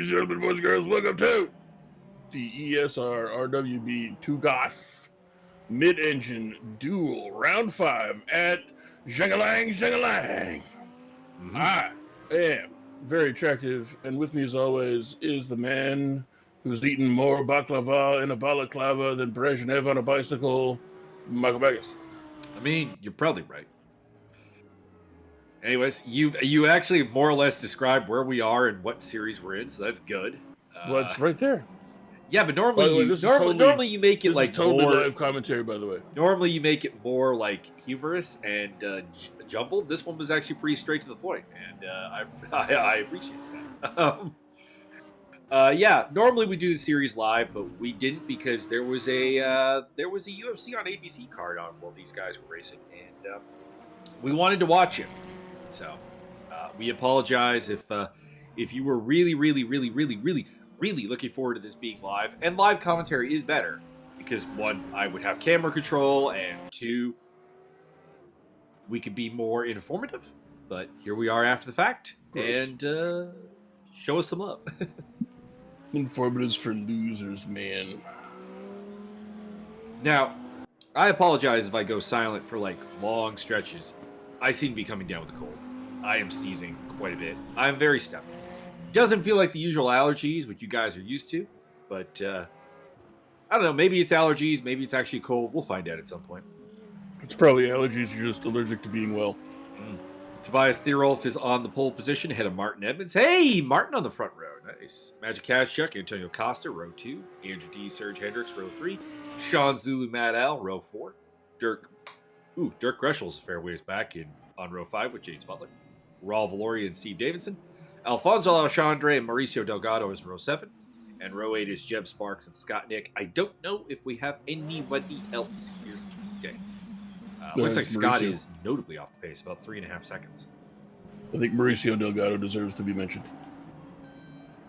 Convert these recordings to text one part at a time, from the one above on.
Ladies and gentlemen, boys and girls, welcome to the ESR RWB and Tugas mid-engine duel round 5 at Zhejiang. I am very attractive, and with me as always is the man who's eaten more baklava in a balaclava than Brezhnev on a bicycle, Michael Vegas. I mean, you're probably right. Anyways, you actually more or less described where we are and what series we're in, so that's good. Well, it's right there. Yeah, but normally normally you make it this like is totally more live commentary, by the way. Normally you make it more like humorous and jumbled. This one was actually pretty straight to the point, and I appreciate that. Yeah, normally we do the series live, but we didn't because there was a UFC on ABC card on while these guys were racing, and we wanted to watch it. So we apologize if you were really looking forward to this being live. And live commentary is better because 1, I would have camera control, and 2, we could be more informative. But here we are after the fact, and show us some love. Informatives for losers, man. Now, I apologize if I go silent for like long stretches. I seem to be coming down with a cold. I am sneezing quite a bit. I'm very stuffy. Doesn't feel like the usual allergies, which you guys are used to, but I don't know. Maybe it's allergies. Maybe it's actually cold. We'll find out at some point. It's probably allergies. You're just allergic to being well. Tobias Theerolf is on the pole position ahead of Martin Edmonds. Hey, Martin on the front row. Nice. Magic Kazchuk, Antonio Costa, row 2. Andrew D. Serge Hendricks, row 3. Sean Zulu Mad Al, row 4. Dirk Greshel's a fair ways back on row 5 with James Butler. Raul Valori and Steve Davidson. Alfonso Alexandre and Mauricio Delgado is row 7. And row 8 is Jeb Sparks and Scott Nick. I don't know if we have anybody else here today. Looks like Scott is notably off the pace, about 3.5 seconds. I think Mauricio Delgado deserves to be mentioned.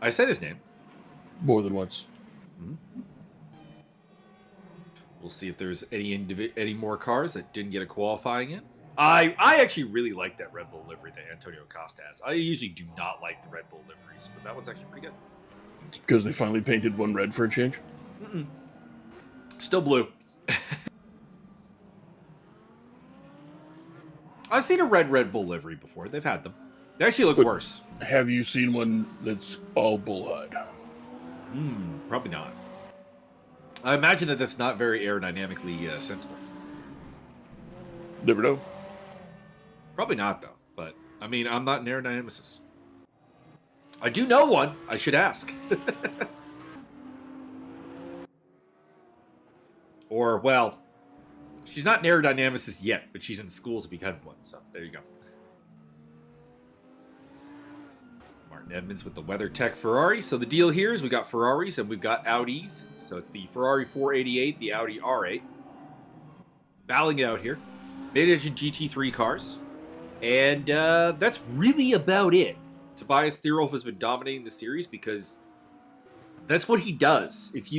I said his name. More than once. We'll see if there's any more cars that didn't get a qualifying in. I actually really like that Red Bull livery that Antonio Costa has. I usually do not like the Red Bull liveries, but that one's actually pretty good. It's because they finally painted one red for a change? Still blue. I've seen a Red Bull livery before. They've had them. They actually look worse. Have you seen one that's all bullhide? Probably not. I imagine that's not very aerodynamically sensible. Never know. Probably not, though. But, I mean, I'm not an aerodynamicist. I do know one. I should ask. Or, well, she's not an aerodynamicist yet, but she's in school to become one. So, there you go. Martin Edmonds with the WeatherTech Ferrari. So, the deal here is we got Ferraris and we've got Audis. So, it's the Ferrari 488, the Audi R8. Battling it out here. Mid-engine GT3 cars. And that's really about it. Tobias Theerolf has been dominating the series because that's what he does. If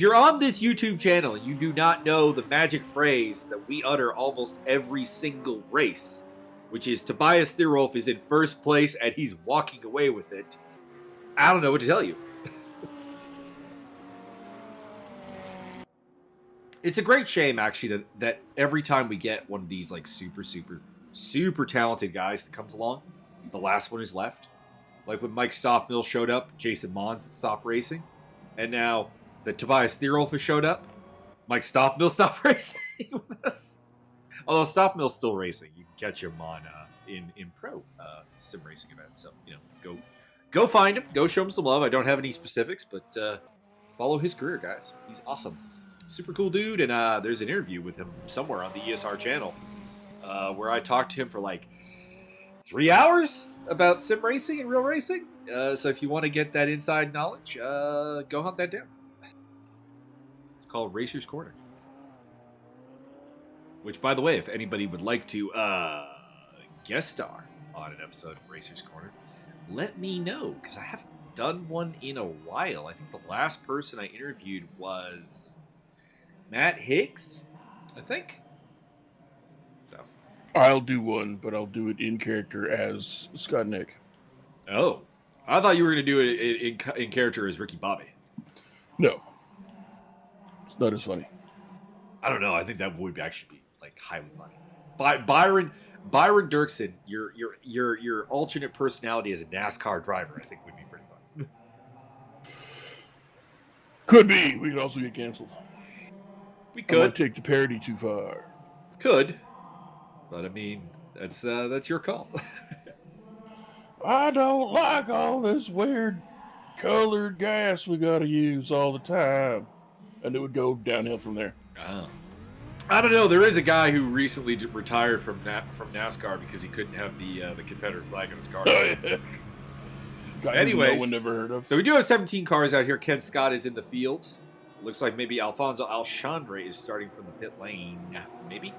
you're on this YouTube channel and you do not know the magic phrase that we utter almost every single race, which is Tobias Theerolf is in first place and he's walking away with it, I don't know what to tell you. It's a great shame, actually, that every time we get one of these like super talented guys that comes along, the last one is left. Like when Mike Stoppmill showed up, Jason Mons at Stop Racing, and now that Tobias Theerolf has showed up, Mike Stoppmill stopped racing with us. Although Stoppmill's still racing, you can catch him on in pro sim racing events. So go find him, go show him some love. I don't have any specifics, but follow his career, guys. He's awesome. Super cool dude, and there's an interview with him somewhere on the ESR channel where I talked to him for like 3 hours about sim racing and real racing. So if you want to get that inside knowledge, go hunt that down. It's called Racer's Corner. Which, by the way, if anybody would like to guest star on an episode of Racer's Corner, let me know, because I haven't done one in a while. I think the last person I interviewed was Matt Higgs, I think. So I'll do one, but I'll do it in character as Scott Nick. Oh, I thought you were going to do it in character as Ricky Bobby. No. It's not as funny. I don't know. I think that would actually be like highly funny. Byron Dirksen, your alternate personality as a NASCAR driver, I think would be pretty fun. Could be. We could also get canceled. We I might could take the parody too far. could, but I mean that's your call. I don't like all this weird colored gas we gotta use all the time. And it would go downhill from there. Oh. I don't know. There is a guy who recently retired from NASCAR because he couldn't have the Confederate flag on his car. Anyways, no one never heard of. So we do have 17 cars out here. Ken Scott is in the field. Looks like maybe Alfonso Alchandre is starting from the pit lane. Maybe?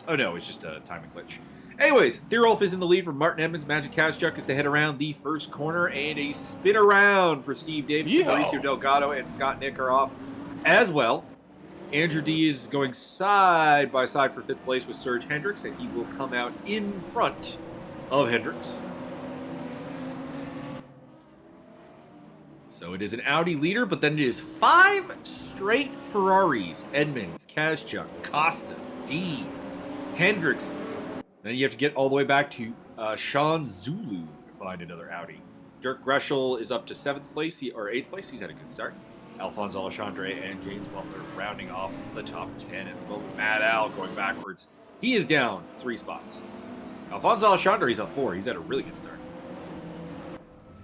Oh no, it's just a timing glitch. Anyways, Thierolf is in the lead for Martin Edmonds. Magic Kazchuk as they head around the first corner, and a spin around for Steve Davidson. Mauricio Delgado and Scott Nick are off as well. Andrew D is going side by side for 5th place with Serge Hendricks, and he will come out in front of Hendricks. So it is an Audi leader, but then it is 5 straight Ferraris. Edmonds, Kazchuk, Costa, D, Hendricks. Then you have to get all the way back to Sean Zulu to find another Audi. Dirk Greschel is up to 7th place, or 8th place. He's had a good start. Alfonso Alchandre and James Butler rounding off the top 10 at the moment. Mad Al going backwards. He is down 3 spots. Alfonso Alchandre is up 4. He's had a really good start.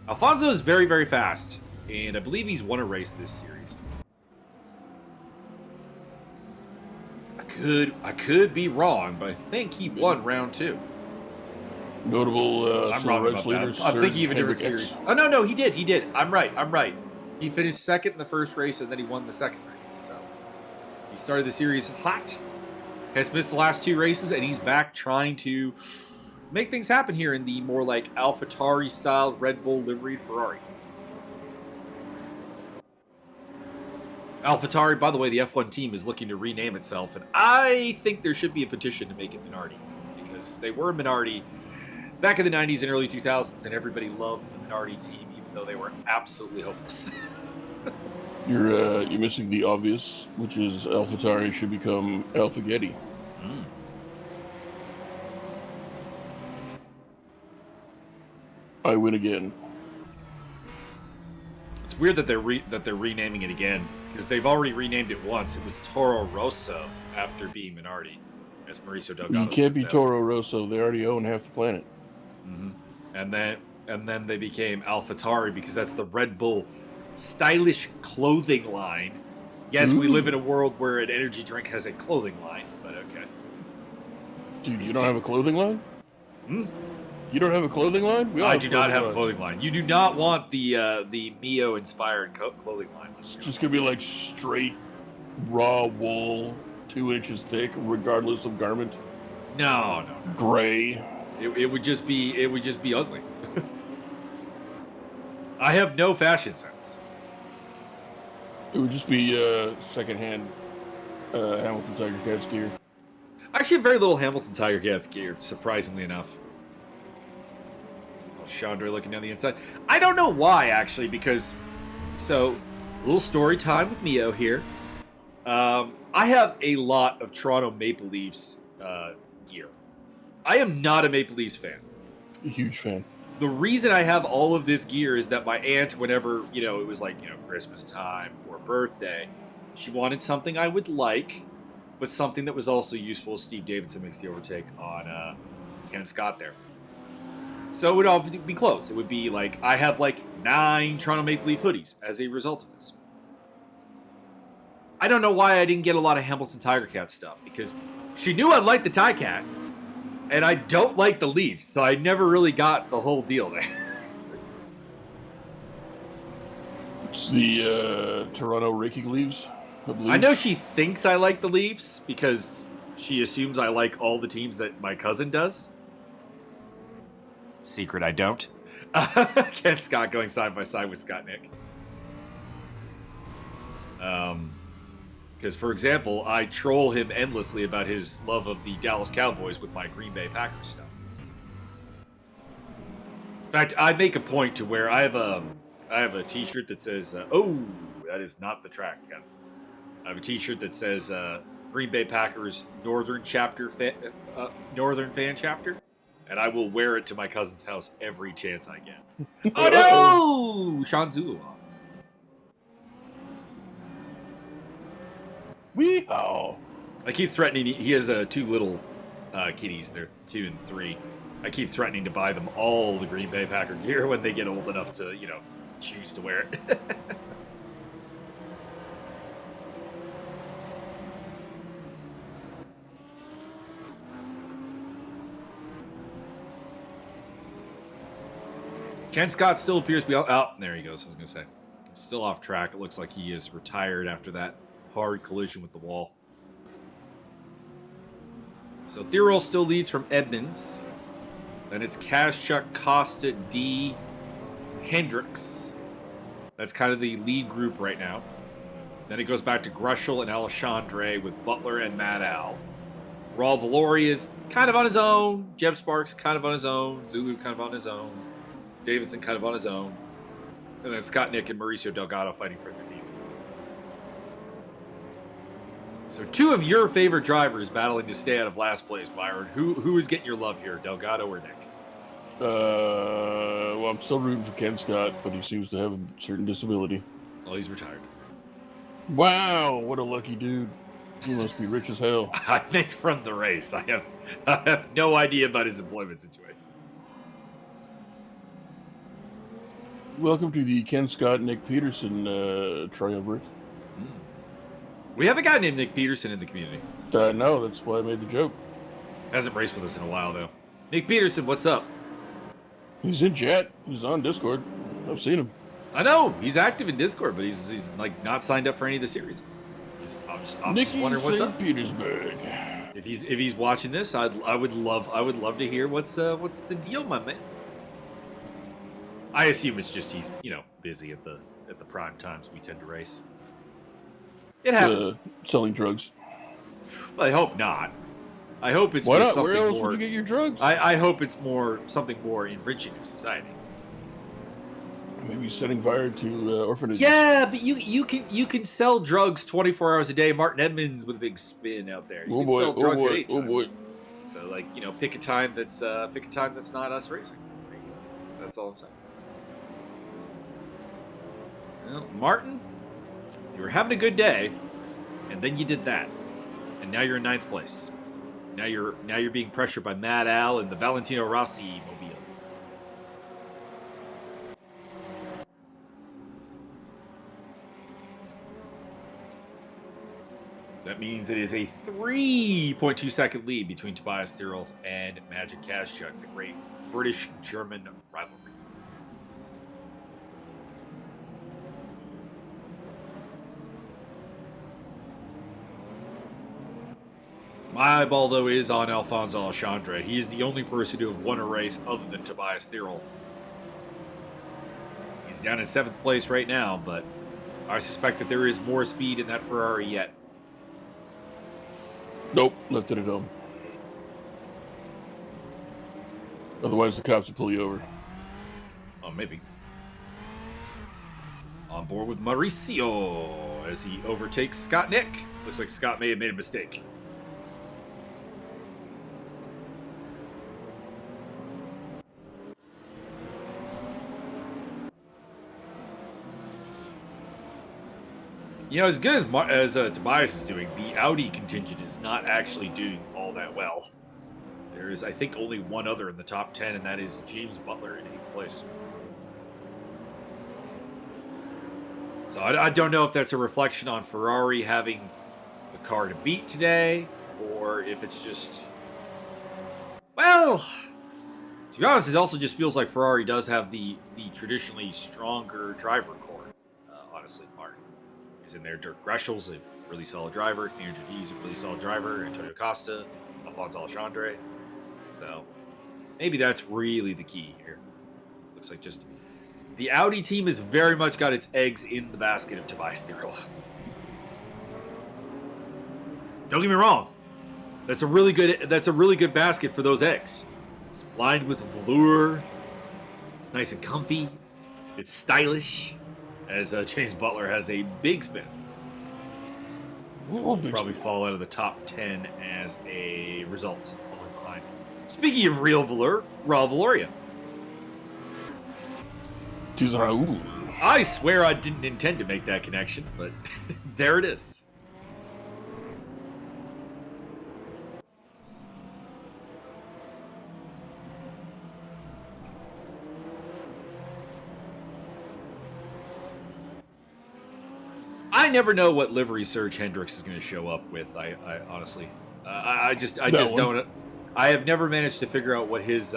Alfonso is very, very fast, and I believe he's won a race this series. I could be wrong, but I think he won round 2. Notable I'm wrong about that. I'm thinking of a different series. Oh no, he did. I'm right. He finished 2nd in the first race, and then he won the 2nd race. So he started the series hot, has missed the last 2 races, and he's back trying to make things happen here in the more like AlphaTauri style Red Bull liveried Ferrari. AlphaTauri, by the way, the F1 team is looking to rename itself, and I think there should be a petition to make it Minardi, because they were Minardi back in the 90s and early 2000s, and everybody loved the Minardi team, even though they were absolutely hopeless. You're missing the obvious, which is AlphaTauri should become Alphagetti. I win again. It's weird that they're renaming it again, because they've already renamed it once. It was Toro Rosso after being Minardi, as Mauricio Delgado. You can't be Toro Rosso. They already own half the planet. Mm-hmm. And then they became AlphaTauri because that's the Red Bull stylish clothing line. Yes, we live in a world where an energy drink has a clothing line, but okay. Dude, you don't have a clothing line? Hmm? You don't have a clothing line? I do not have a clothing line. You do not want the Mio-inspired clothing line. It's just going to be like straight, raw wool, 2 inches thick, regardless of garment. No. Gray. It would just be ugly. I have no fashion sense. It would just be secondhand Hamilton Tiger Cats gear. I actually have very little Hamilton Tiger Cats gear, surprisingly enough. Chandra looking down the inside. I don't know why, actually, because... So, a little story time with Mio here. I have a lot of Toronto Maple Leafs gear. I am not a Maple Leafs fan. A huge fan. The reason I have all of this gear is that my aunt, whenever, it was like, Christmas time or birthday, she wanted something I would like, but something that was also useful. Steve Davidson makes the overtake on Ken Scott there. So it would all be close. It would be like, I have like 9 Toronto Maple Leaf hoodies as a result of this. I don't know why I didn't get a lot of Hamilton Tiger Cat stuff, because she knew I'd like the Ticats, and I don't like the Leafs, so I never really got the whole deal there. It's the Toronto Raking Leaves, I believe. I know she thinks I like the Leafs, because she assumes I like all the teams that my cousin does. Secret, I don't. Ken Scott going side by side with Scott Nick. Because, for example, I troll him endlessly about his love of the Dallas Cowboys with my Green Bay Packers stuff. fact, I make a point to where I have a T-shirt that says, "Oh, that is not the track." I have a T-shirt that says Green Bay Packers Northern Northern fan chapter, and I will wear it to my cousin's house every chance I get. Oh no, Sean Zulu off. Weehaw! I keep threatening. He has two little kitties. They're 2 and 3. I keep threatening to buy them all the Green Bay Packer gear when they get old enough to, choose to wear it. Ken Scott still appears to be... Oh, there he goes. I was going to say. Still off track. It looks like he is retired after that hard collision with the wall. So Thirol still leads from Edmonds. Then it's Kazchuk, Costa, D, Hendricks. That's kind of the lead group right now. Then it goes back to Grushel and Alexandre with Butler and Matt Al. Raul Valori is kind of on his own. Jeb Sparks kind of on his own. Zulu kind of on his own. Davidson kind of on his own. And then Scott Nick and Mauricio Delgado fighting for 15th. So 2 of your favorite drivers battling to stay out of last place, Byron. Who is getting your love here, Delgado or Nick? Well, I'm still rooting for Ken Scott, but he seems to have a certain disability. Well, he's retired. Wow, what a lucky dude. He must be rich as hell. I think from the race. I have no idea about his employment situation. Welcome to the Ken Scott, Nick Peterson triumvirate. We have a guy named Nick Peterson in the community. No, that's why I made the joke. Hasn't raced with us in a while, though. Nick Peterson, what's up? He's in chat. He's on Discord. I've seen him. I know. He's active in Discord, but he's like not signed up for any of the series. I'm just wondering what's up. Petersburg. If he's watching this, I would love to hear what's the deal, my man. I assume it's just he's busy at the prime times we tend to race. It happens. Selling drugs. Well, I hope not. I hope it's Why not? something Where else more. would you get your drugs? I hope it's something more enriching of society. Maybe setting fire to orphanages. Yeah, but you can sell drugs 24 hours a day. Martin Edmonds with a big spin out there. You can sell drugs at any time. Oh boy. So pick a time that's not us racing. So that's all I'm saying. Well, Martin, you were having a good day, and then you did that, and now you're in 9th place. Now you're being pressured by Matt Al and the Valentino Rossi mobile. That means it is a 3.2 second lead between Tobias Thirolf and Magic Kazchuk, the great British-German rivalry. My eyeball, though, is on Alfonso Alexandre. He is the only person to have won a race other than Tobias Thirolf. He's down in 7th place right now, but I suspect that there is more speed in that Ferrari yet. Nope, left it at home. Otherwise, the cops will pull you over. Oh, maybe. On board with Mauricio as he overtakes Scott Nick. Looks like Scott may have made a mistake. As good as Tobias is doing, the Audi contingent is not actually doing all that well. There is, I think, only one other in the top 10, and that is James Butler in 8th place. So I don't know if that's a reflection on Ferrari having the car to beat today, or if it's just... Well, to be honest, it also just feels like Ferrari does have the traditionally stronger driver core, honestly. Martin is in there. Dirk Greshel's a really solid driver. Andrew D's a really solid driver. Antonio Costa, Alfonso Alexandre. So maybe that's really the key here. Looks like just the Audi team has very much got its eggs in the basket of Tobias Thirolf. Don't get me wrong. That's a really good basket for those eggs. It's lined with velour. It's nice and comfy. It's stylish. As James Butler has a big spin. Will probably fall out of the top 10 as a result. Falling behind. Speaking of Raul Valoria. Tis Raul. I swear I didn't intend to make that connection, but there it is. I never know what livery Serge Hendricks is going to show up with. I honestly, I just don't. I have never managed to figure out what his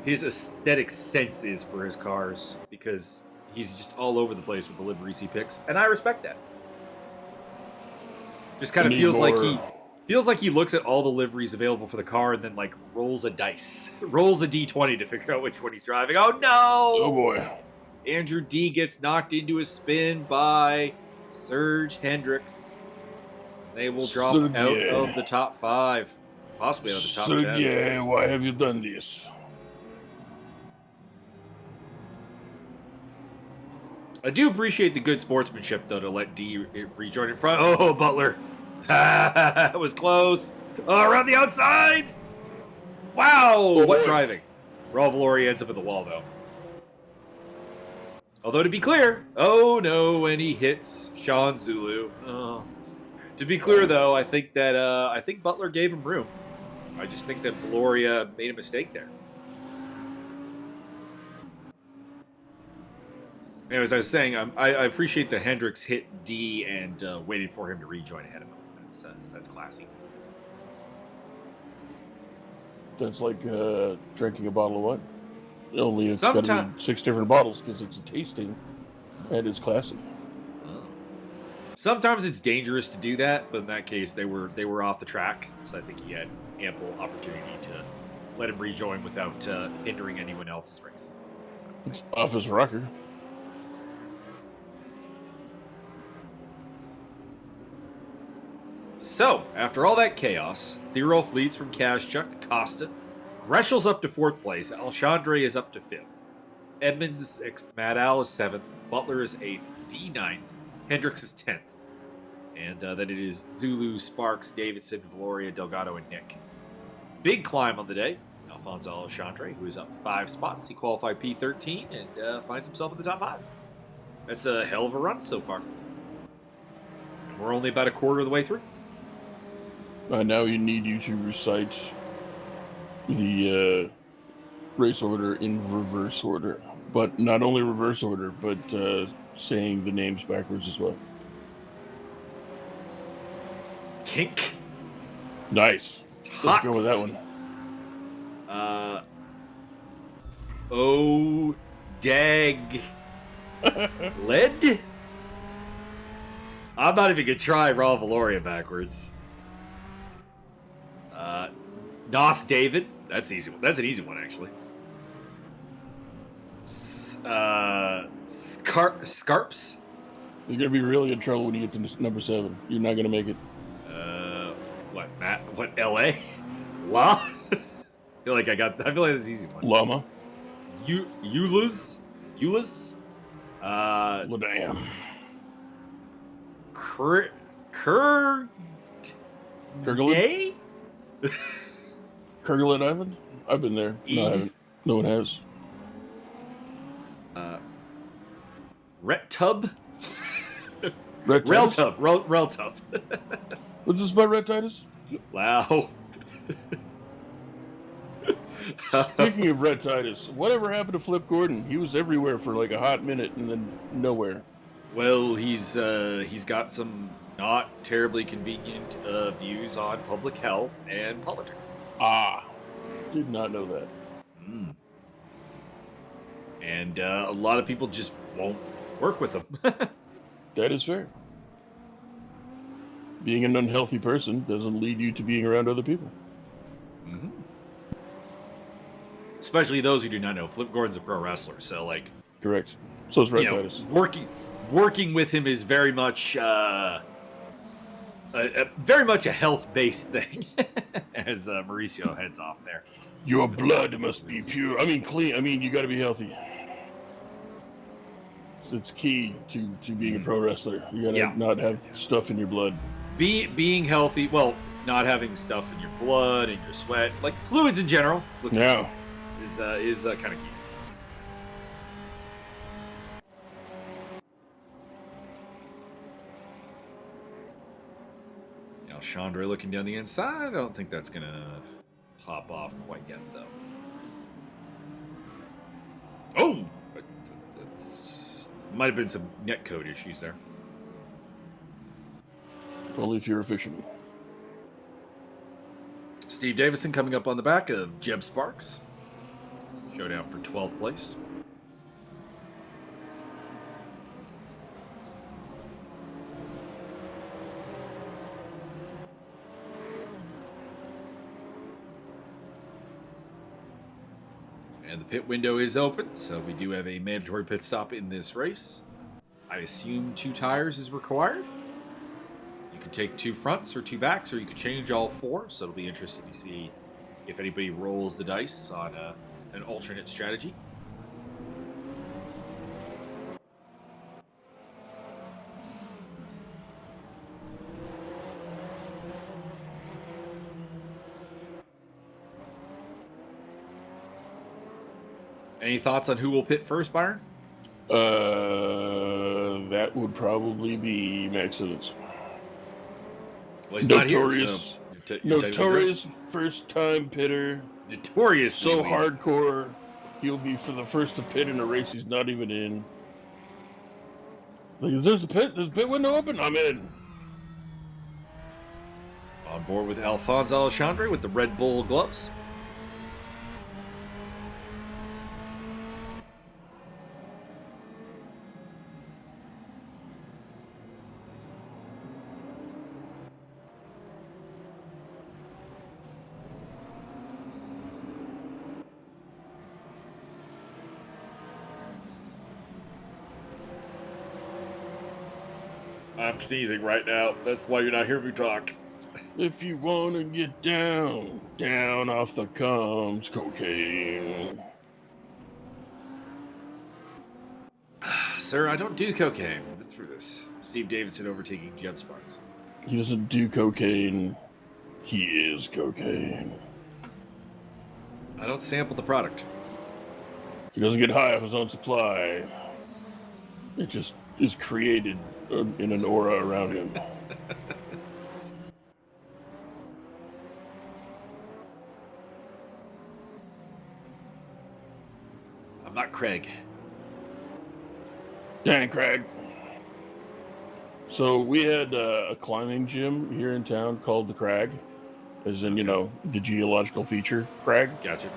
aesthetic sense is for his cars, because he's just all over the place with the liveries he picks, and I respect that. Just kind of feels like he looks at all the liveries available for the car and then like rolls a d20 to figure out which one he's driving. Oh no! Oh boy! Andrew D gets knocked into a spin by Serge Hendricks. They will drop out of the top 5, possibly out of the top 10. Yeah, why have you done this? I do appreciate the good sportsmanship, though, to let D rejoin in front. Oh, Butler. That was close. Oh, around the outside. Wow. Oh, what boy. driving. Raul Valoria ends up at the wall, though. Although, to be clear, oh no, when he hits Sean Zulu. Oh. To be clear, though, I think Butler gave him room. I just think that Valoria made a mistake there. Anyways, I was saying, I appreciate that Hendricks hit D and waited for him to rejoin ahead of him. That's classy. That's like drinking a bottle of wine. Only it's got to be 6 different bottles because it's a tasting and it's classic. Oh. Sometimes it's dangerous to do that, but in that case, they were off the track, so I think he had ample opportunity to let him rejoin without hindering anyone else's race. So that's nice. It's off his rocker. So, after all that chaos, Thierolf leads from Kazchuk, Costa. Greshel's up to 4th place. Alexandre is up to 5th. Edmonds is 6th. Madal is 7th. Butler is 8th. D 9th. Hendricks is 10th. And then it is Zulu, Sparks, Davidson, Valoria, Delgado, and Nick. Big climb on the day. Alfonso Alexandre, who is up 5 spots. He qualified P13 and finds himself in the top 5. That's a hell of a run so far. And we're only about a quarter of the way through. Now you need you to recite the race order in reverse order. But not only reverse order, but saying the names backwards as well. Kink. Nice. Let's go with that one. Oh, dag. Lead? I'm not even going to try Raul Valoria backwards. Nos David. That's easy. That's an easy one, actually. Scarps. You're going to be really in trouble when you get to number 7. You're not going to make it. What, Matt? What, LA? La? I feel like that's an easy one. Llama. Eulas? Ladam. Kerguelen? Kerguelen Island? I've been there. No, I haven't. No one has. Rettub? Reltub. Reltub. What's this about Red Titus? Wow. Speaking of Red Titus, whatever happened to Flip Gordon? He was everywhere for like a hot minute and then nowhere. Well, he's got some not terribly convenient views on public health and politics. Ah, did not know that. Mm. And a lot of people just won't work with him. That is fair. Being an unhealthy person doesn't lead you to being around other people. Mm-hmm. Especially those who do not know. Flip Gordon's a pro wrestler, so like. Correct. So is Red Titus. Working with him is very much very much a health-based thing, as Mauricio heads off there. Your blood must be pure. I mean, clean. I mean, you got to be healthy. It's key to being a pro wrestler. You got to not have stuff in your blood. Being healthy, well, not having stuff in your blood and your sweat, like fluids in general, is kind of key. Chandra looking down the inside. I don't think that's gonna pop off quite yet, though. Oh, that's might have been some netcode issues there. Only if you're a fisherman. Steve Davidson coming up on the back of Jeb Sparks. Showdown for 12th place. And the pit window is open, so we do have a mandatory pit stop in this race. I assume 2 tires is required. You can take 2 fronts or 2 backs, or you can change all 4, so it'll be interesting to see if anybody rolls the dice on an alternate strategy. Any thoughts on who will pit first, Byron? That would probably be Max Simmons. Well, he's not here, so notorious first-time pitter. Notorious. So hardcore. He'll be for the first to pit in a race he's not even in. Like, there's a pit window open. I'm in. On board with Alphonse Alexandre with the Red Bull gloves. I'm sneezing right now. That's why you're not hearing me talk. If you want to get down off the comes cocaine. Sir, I don't do cocaine. I've been through this. Steve Davidson overtaking Jeb Sparks. He doesn't do cocaine. He is cocaine. I don't sample the product. He doesn't get high off his own supply. It just is created in an aura around him. I'm not Craig. Dang, Craig. So we had a climbing gym here in town called the Crag, as in, the geological feature, Crag. Gotcha.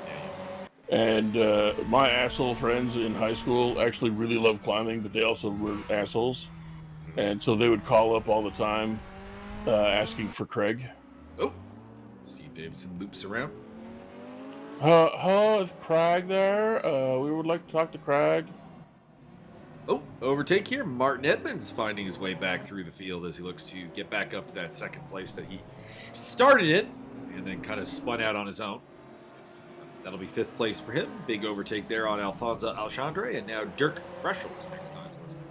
And my asshole friends in high school actually really loved climbing, but they also were assholes. And so they would call up all the time asking for Craig. Oh, Steve Davidson loops around. Is Craig there? We would like to talk to Craig. Oh, overtake here. Martin Edmonds finding his way back through the field as he looks to get back up to that second place that he started in and then kind of spun out on his own. That'll be 5th place for him. Big overtake there on Alfonso Alexandre, and now Dirk Breschel is next on his list.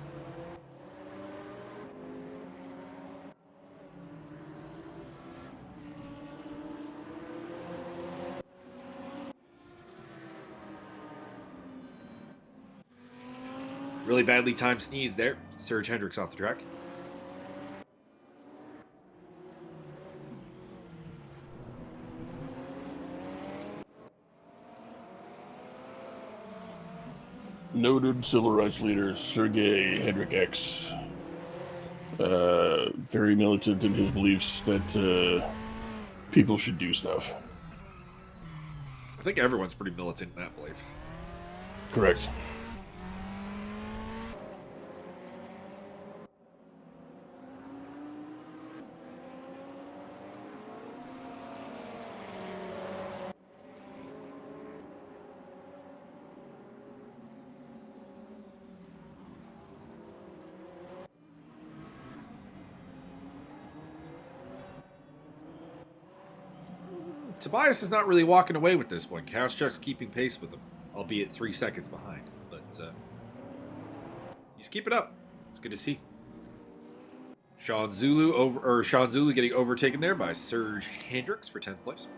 Really badly timed sneeze there. Serge Hendricks off the track. Noted civil rights leader Sergei Hendricks, very militant in his beliefs that people should do stuff. I think everyone's pretty militant in that belief. Correct. Tobias is not really walking away with this one. Kowchuk's keeping pace with him, albeit 3 seconds behind. But he's keeping up. It's good to see. Sean Zulu getting overtaken there by Serge Hendricks for 10th place.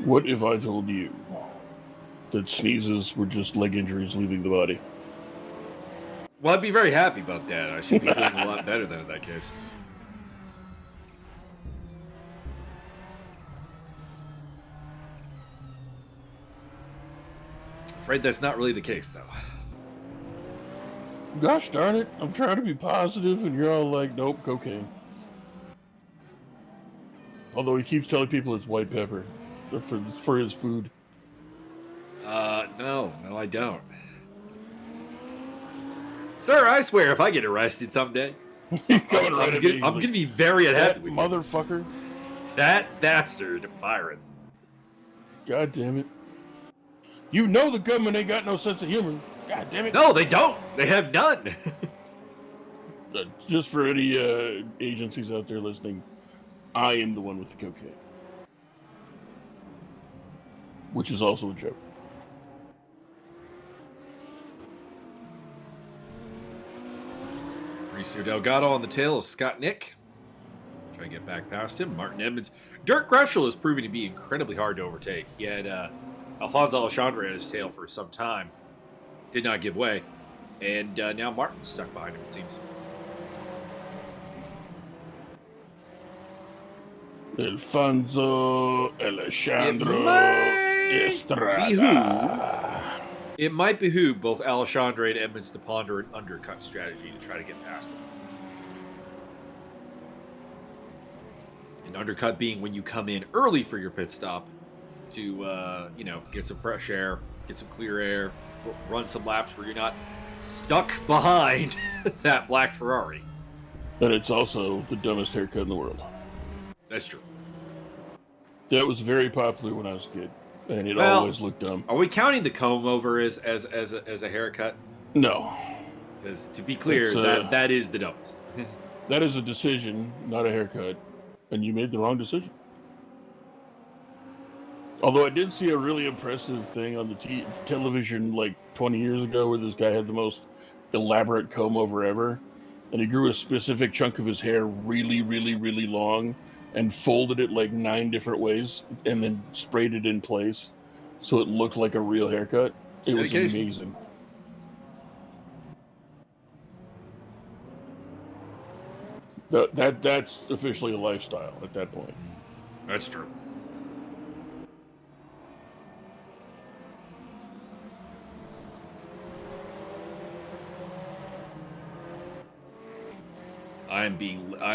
What if I told you that sneezes were just leg injuries leaving the body? Well, I'd be very happy about that. I should be feeling a lot better than in that case. Afraid that's not really the case, though. Gosh darn it, I'm trying to be positive and you're all like, nope, cocaine. Although he keeps telling people it's white pepper for his food. No, I don't. Sir, I swear if I get arrested someday, I'm going to be very unhappy with you. Motherfucker. That bastard, Byron. God damn it. You know the government ain't got no sense of humor. God damn it. No, they don't. They have none. Just for any agencies out there listening, I am the one with the cocaine. Which is also a joke. Mauricio Delgado on the tail of Scott Nick. Trying to get back past him. Martin Edmonds. Dirk Greshel is proving to be incredibly hard to overtake. He had Alfonso Alexandre at his tail for some time. Did not give way. And now Martin's stuck behind him, it seems. Alfonso Alexandre Estrada. It might behoove both Alexandre and Edmonds to ponder an undercut strategy to try to get past him. An undercut being when you come in early for your pit stop to, get some fresh air, get some clear air, run some laps where you're not stuck behind that black Ferrari. And it's also the dumbest haircut in the world. That's true. That was very popular when I was a kid, and it always looked dumb. Are we counting the comb over as a haircut? No. Because to be clear, that is the dumbest. That is a decision, not a haircut, and you made the wrong decision. Although I did see a really impressive thing on the television like 20 years ago where this guy had the most elaborate comb over ever, and he grew a specific chunk of his hair really, really, really long and folded it like 9 different ways and then sprayed it in place so it looked like a real haircut. It was amazing. That's officially a lifestyle at that point. That's true. I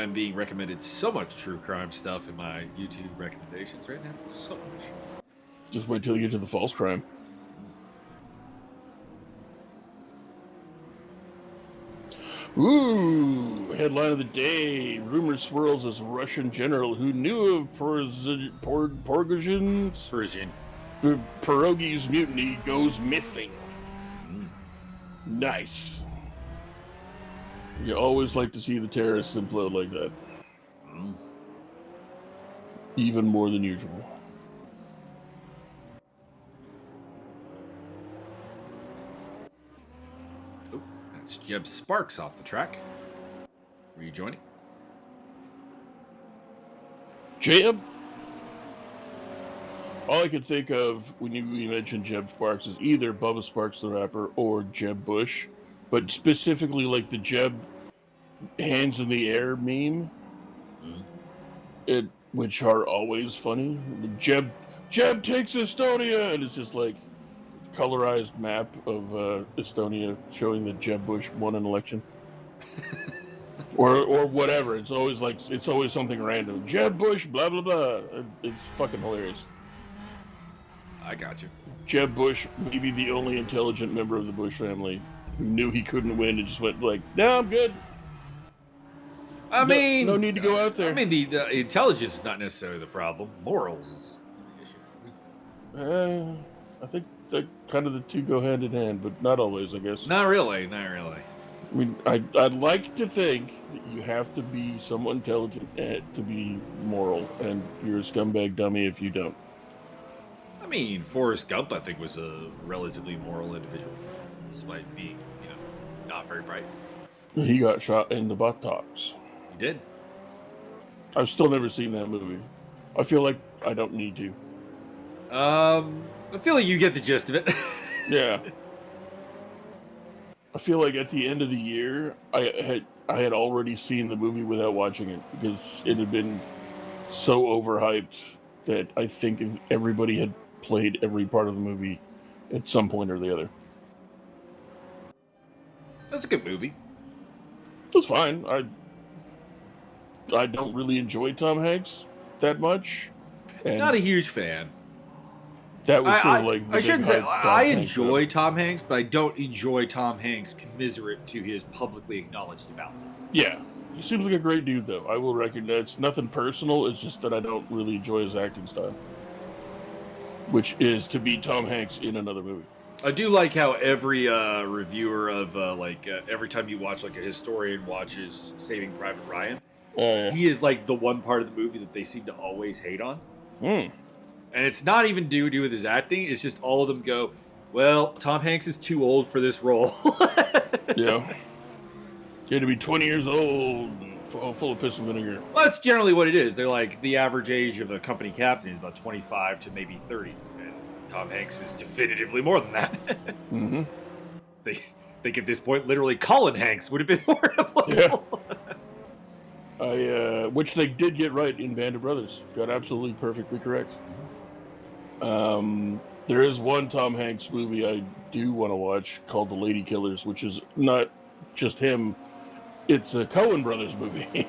am being recommended so much true crime stuff in my YouTube recommendations right now. So much. Just wait till you get to the false crime. Ooh, headline of the day. Rumor swirls as Russian general who knew of Pierogi's mutiny goes missing. Nice. You always like to see the terrorists implode like that. Even more than usual. Oh, that's Jeb Sparks off the track. Were you joining? Jeb? All I could think of when you mentioned Jeb Sparks is either Bubba Sparks the rapper or Jeb Bush. But specifically, like the Jeb hands in the air meme, which are always funny. Jeb takes Estonia, and it's just like colorized map of Estonia showing that Jeb Bush won an election, or whatever. It's always something random. Jeb Bush, blah blah blah. It's fucking hilarious. I got you. Jeb Bush, maybe the only intelligent member of the Bush family, who knew he couldn't win and just went like, "No, I'm good. I mean, no need to go out there." I mean, the intelligence is not necessarily the problem. Morals is the issue. I think that kind of the two go hand in hand, but not always, I guess. Not really. I mean, I'd like to think that you have to be somewhat intelligent to be moral, and you're a scumbag dummy if you don't. I mean, Forrest Gump, I think, was a relatively moral individual, despite being, not very bright. He got shot in the buttocks. He did. I've still never seen that movie. I feel like I don't need to. I feel like you get the gist of it. Yeah. I feel like at the end of the year, I had already seen the movie without watching it because it had been so overhyped that I think everybody had played every part of the movie at some point or the other. That's a good movie. It was fine. I don't really enjoy Tom Hanks that much. And Not a huge fan. that was sort of like the I shouldn't say big hype I Tom Hanks enjoy stuff. Tom Hanks, but I don't enjoy Tom Hanks commiserate to his publicly acknowledged development. Yeah. He seems like a great dude, though. I will recognize it's nothing personal. It's just that I don't really enjoy his acting style, which is to be Tom Hanks in another movie. I do like how every reviewer of every time you watch like a historian watches Saving Private Ryan, he is like the one part of the movie that they seem to always hate on. Mm. And it's not even due to with his acting. It's just all of them go, well, Tom Hanks is too old for this role. Yeah. He had to be 20 years old and full of piss and vinegar. Well, that's generally what it is. They're like, the average age of a company captain is about 25 to maybe 30. And Tom Hanks is definitively more than that. Mm-hmm. They think at this point, literally, Colin Hanks would have been more applicable. Yeah. Which they did get right in Band of Brothers. Got absolutely perfectly correct. There is one Tom Hanks movie I do want to watch called The Lady Killers, which is not just him. It's a Coen Brothers movie.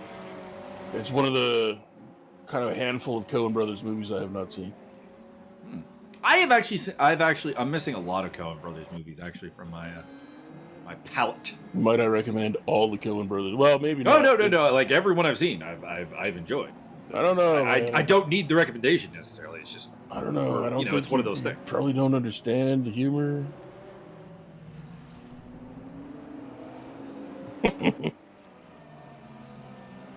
It's one of the kind of a handful of Coen Brothers movies I have not seen. I'm missing a lot of Coen Brothers movies actually from my palette. Might I recommend all the Coen Brothers? Well, maybe No, not. no. Like everyone I've seen, I've enjoyed. I don't know. I don't need the recommendation necessarily. It's just I don't know. I don't think it's one of those things. Probably don't understand the humor.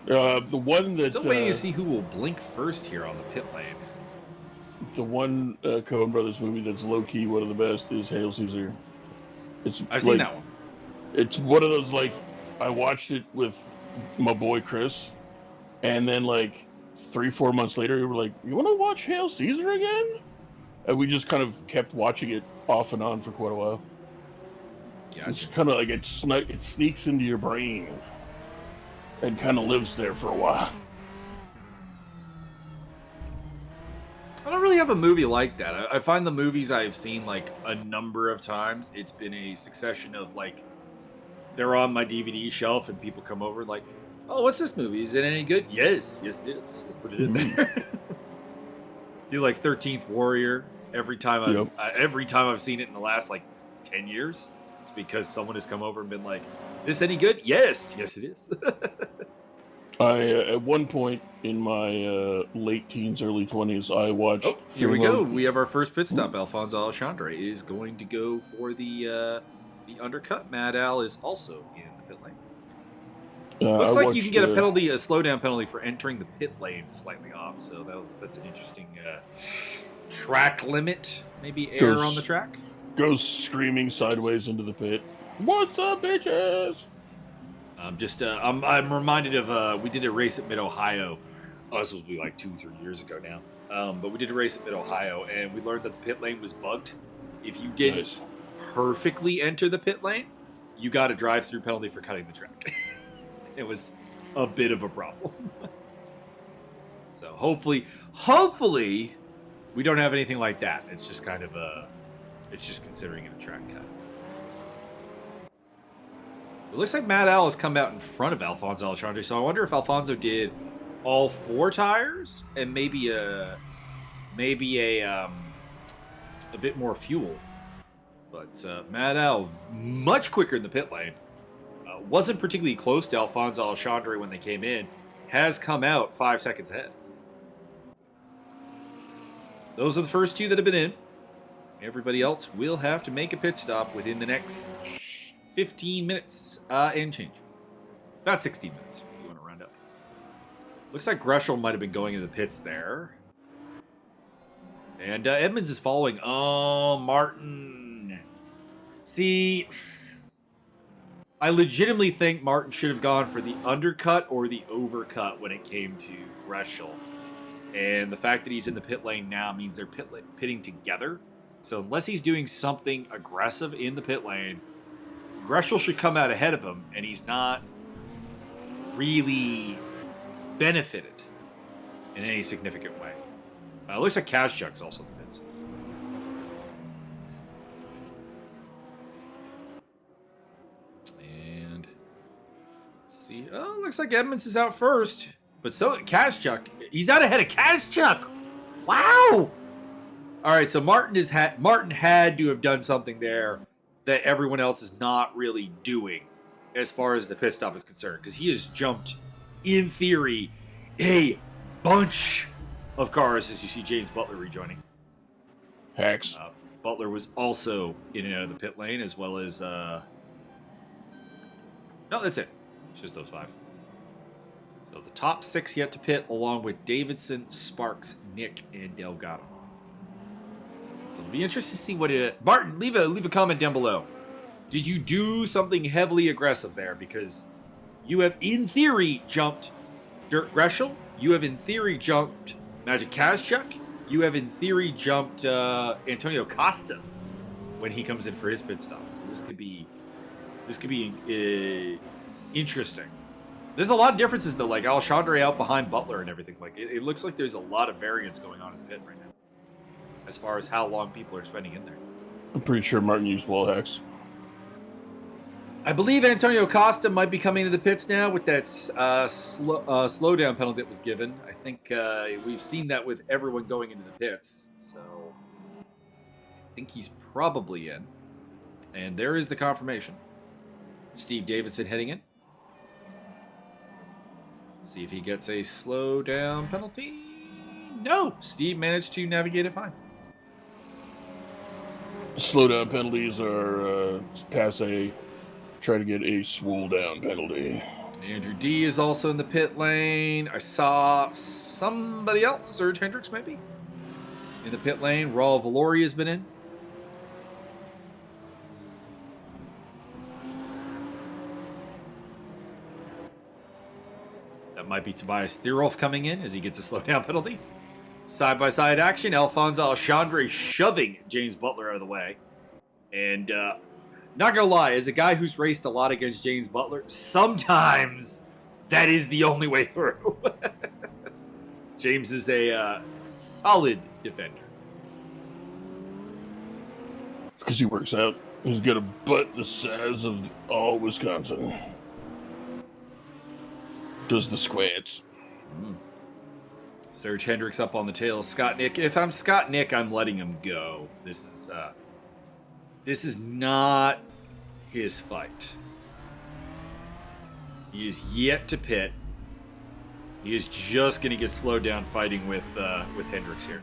The one that Still waiting to see who will blink first here on the pit lane. The one Coen Brothers movie that's low key one of the best is Hail Caesar. I've seen that one. It's one of those like I watched it with my boy Chris, and then like 3-4 months later, we were like, "You want to watch Hail Caesar again?" And we just kind of kept watching it off and on for quite a while. Yeah, it's kind of like it sneaks into your brain and kind of lives there for a while. I don't really have a movie like that. I find the movies I've seen like a number of times, it's been a succession of like, they're on my DVD shelf and people come over and like, oh, what's this movie? Is it any good? Yes it is. Let's put it in there. I feel like 13th Warrior, every time I've seen it in the last like 10 years, it's because someone has come over and been like, this any good? Yes it is. At one point in my late teens, early 20s, I watched. Oh, here we go. We have our first pit stop. Alfonso Alexandre is going to go for the undercut. Mad Al is also in the pit lane. Looks like you can get a penalty, a slowdown penalty for entering the pit lane slightly off. So that's an interesting track limit. Maybe error on the track. Goes screaming sideways into the pit. What's up, bitches? I'm reminded of we did a race at Mid Ohio. Oh, this was like 2-3 years ago now. But we did a race at Mid Ohio, and we learned that the pit lane was bugged. If you didn't perfectly enter the pit lane, you got a drive-through penalty for cutting the track. It was a bit of a problem. So hopefully we don't have anything like that. It's just kind of it's just considering it a track cut. It looks like Mad Al has come out in front of Alfonso Alexandre, so I wonder if Alfonso did all 4 tires and maybe a bit more fuel. But Mad Al, much quicker in the pit lane, wasn't particularly close to Alfonso Alexandre when they came in, has come out 5 seconds ahead. Those are the first 2 that have been in. Everybody else will have to make a pit stop within the next 15 minutes and change. About 16 minutes, if you want to round up. Looks like Greshel might have been going into the pits there. And Edmonds is following. Oh, Martin. See, I legitimately think Martin should have gone for the undercut or the overcut when it came to Greshel. And the fact that he's in the pit lane now means they're pitting together. So unless he's doing something aggressive in the pit lane, Greshel should come out ahead of him, and he's not really benefited in any significant way. It looks like Kazchuk's also in the pits. And let's see. Oh, looks like Edmonds is out first. But so Kazchuk, he's out ahead of Kazchuk. Wow. All right, so Martin had to have done something there that everyone else is not really doing as far as the pit stop is concerned, because he has jumped, in theory, a bunch of cars as you see James Butler rejoining. Hacks. Butler was also in and out of the pit lane, as well as... No, that's it. It's just those 5. So the top 6 yet to pit, along with Davidson, Sparks, Nick, and Delgado. So it'll be interesting to see what it... Martin, leave a comment down below. Did you do something heavily aggressive there? Because you have, in theory, jumped Dirk Greshel. You have, in theory, jumped Magic Kazchuk. You have, in theory, jumped Antonio Costa when he comes in for his pit stop. So this could be interesting. There's a lot of differences, though, like Alexandre out behind Butler and everything. Like it looks like there's a lot of variance going on in the pit right now, as far as how long people are spending in there. I'm pretty sure Martin used wall hacks. I believe Antonio Costa might be coming to the pits now with that slowdown penalty that was given. I think we've seen that with everyone going into the pits. So I think he's probably in. And there is the confirmation. Steve Davidson heading in. See if he gets a slowdown penalty. No! Steve managed to navigate it fine. Slowdown penalties are passe. Try to get a swole down penalty. Andrew D is also in the pit lane. I saw somebody else, Serge Hendricks maybe, in the pit lane. Raul Valori has been in. That might be Tobias Thierolf coming in as he gets a slowdown penalty. Side-by-side action. Alfonso Alexandre shoving James Butler out of the way. And not gonna lie, as a guy who's raced a lot against James Butler, sometimes that is the only way through. James is a solid defender. Because he works out. He's got a butt the size of all Wisconsin. Does the squats. Serge Hendricks up on the tail. Scott Nick. If I'm Scott Nick, I'm letting him go. This is not his fight. He is yet to pit. He is just going to get slowed down fighting with Hendricks here.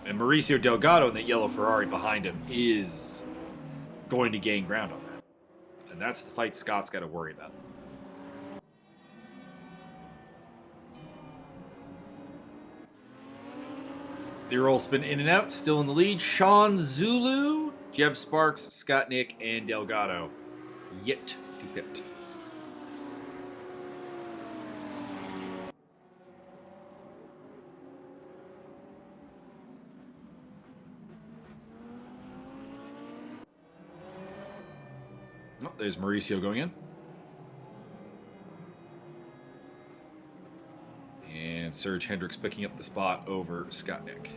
And Mauricio Delgado in that yellow Ferrari behind him is going to gain ground on that. And that's the fight Scott's got to worry about. Thierolf's been in and out, still in the lead. Sean Zulu, Jeb Sparks, Scott Nick, and Delgado yet to pit. Oh, there's Mauricio going in. And Serge Hendricks picking up the spot over Scott Nick.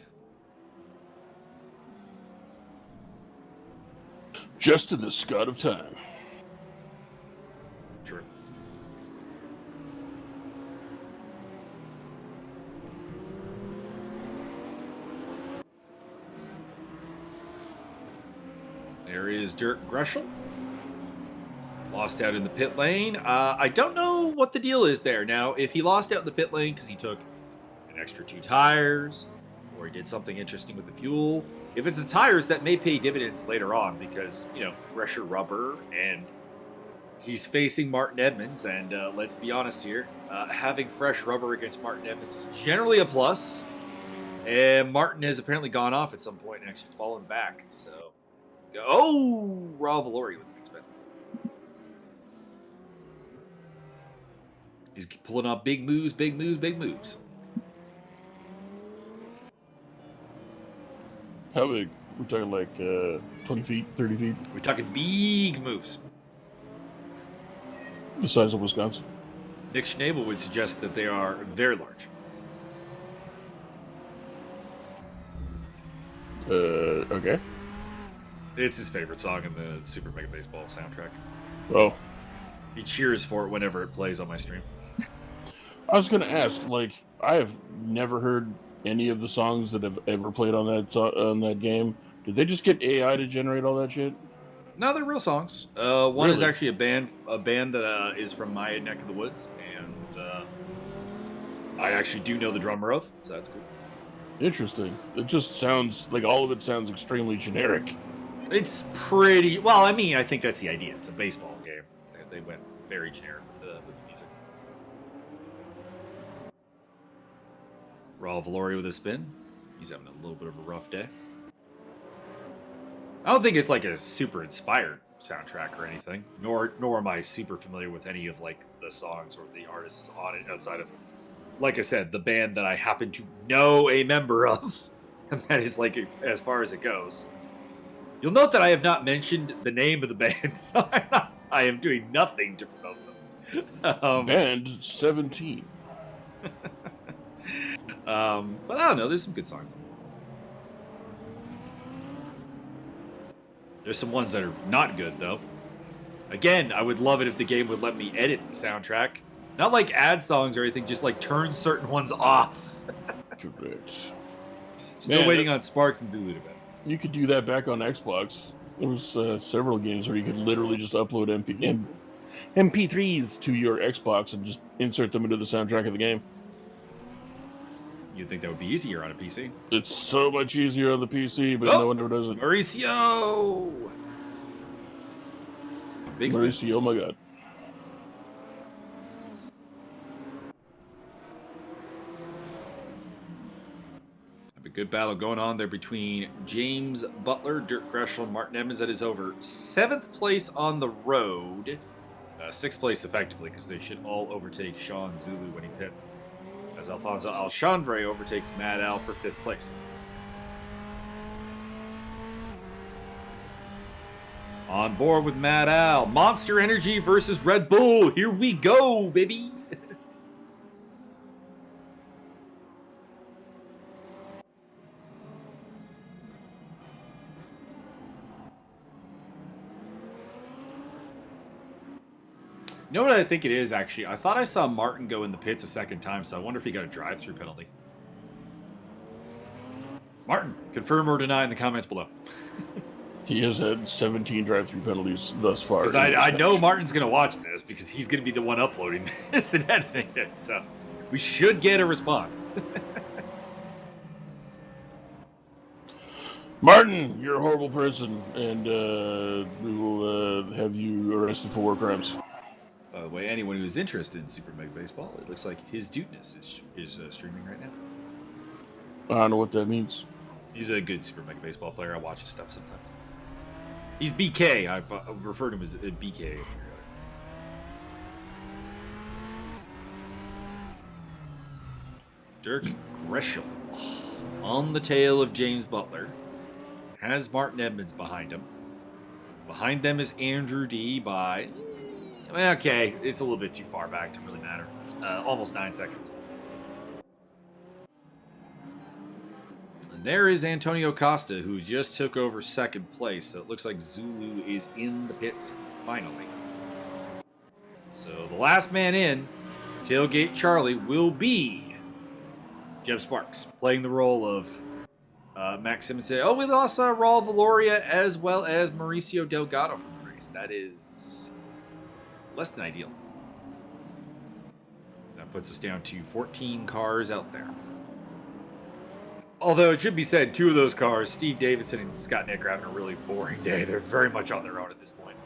Just in the Scott of time. True. There is Dirk Greshel. Lost out in the pit lane. I don't know what the deal is there. Now, if he lost out in the pit lane because he took an extra 2 tires, or he did something interesting with the fuel. If it's the tires, that may pay dividends later on because, fresher rubber, and he's facing Martin Edmonds. And let's be honest here, having fresh rubber against Martin Edmonds is generally a plus. And Martin has apparently gone off at some point and actually fallen back. So, Raul Valori with the big spin. He's pulling off big moves, big moves, big moves. How big? We're talking like 20 feet, 30 feet? We're talking big moves. The size of Wisconsin. Nick Schnabel would suggest that they are very large. Okay. It's his favorite song in the Super Mega Baseball soundtrack. Oh. He cheers for it whenever it plays on my stream. I was going to ask, I have never heard any of the songs that have ever played on that game. Did they just get AI to generate all that shit? No, they're real songs. One is Really? actually a band that is from my neck of the woods, and I actually do know the drummer of, so that's cool. Interesting. It just sounds like all of it sounds extremely generic. It's pretty well. I mean, I think that's the idea. It's a baseball game. They went very generic with the music. Raul Valori with a spin. He's having a little bit of a rough day. I don't think it's like a super inspired soundtrack or anything, nor am I super familiar with any of the songs or the artists on it outside of, like I said, the band that I happen to know a member of, and that is as far as it goes. You'll note that I have not mentioned the name of the band, so I am doing nothing to promote them. Band 17. But I don't know. There's some good songs on there. There's some ones that are not good, though. Again, I would love it if the game would let me edit the soundtrack. Not add songs or anything, just turn certain ones off. Correct. Still waiting on Sparks and Zulu to bed. You could do that back on Xbox. There was several games where you could literally just upload MP3s to your Xbox and just insert them into the soundtrack of the game. You'd think that would be easier on a PC. It's so much easier on the PC, but no one ever does it. Mauricio! Mauricio, oh my god. Have a good battle going on there between James Butler, Dirk Greshel, and Martin Edmonds. That is over 7th place on the road. 6th place effectively, because they should all overtake Sean Zulu when he pits. As Alfonso Alchandre overtakes Mad Al for 5th place. On board with Mad Al. Monster Energy versus Red Bull. Here we go, baby. You know what I think it is, actually? I thought I saw Martin go in the pits a second time, so I wonder if he got a drive-through penalty. Martin, confirm or deny in the comments below. He has had 17 drive-through penalties thus far. Because I know Martin's going to watch this, because he's going to be the one uploading this and editing it, so we should get a response. Martin, you're a horrible person, and we will have you arrested for war crimes. By the way, anyone who is interested in Super Mega Baseball, it looks like his Duteness is streaming right now. I don't know what that means. He's a good Super Mega Baseball player. I watch his stuff sometimes. He's BK. I've referred to him as BK. Dirk Greshel on the tail of James Butler. Has Martin Edmonds behind him. Behind them is Andrew D by... Okay, it's a little bit too far back to really matter. It's almost 9 seconds. And there is Antonio Costa, who just took over 2nd place. So it looks like Zulu is in the pits finally. So the last man in, Tailgate Charlie, will be Jeb Sparks, playing the role of Max Simmons. Oh, we lost Raul Valoria as well as Mauricio Delgado from the race. That is... less than ideal. That puts us down to 14 cars out there. Although it should be said, 2 of those cars, Steve Davidson and Scott Nick, are having a really boring day. They're very much on their own at this point.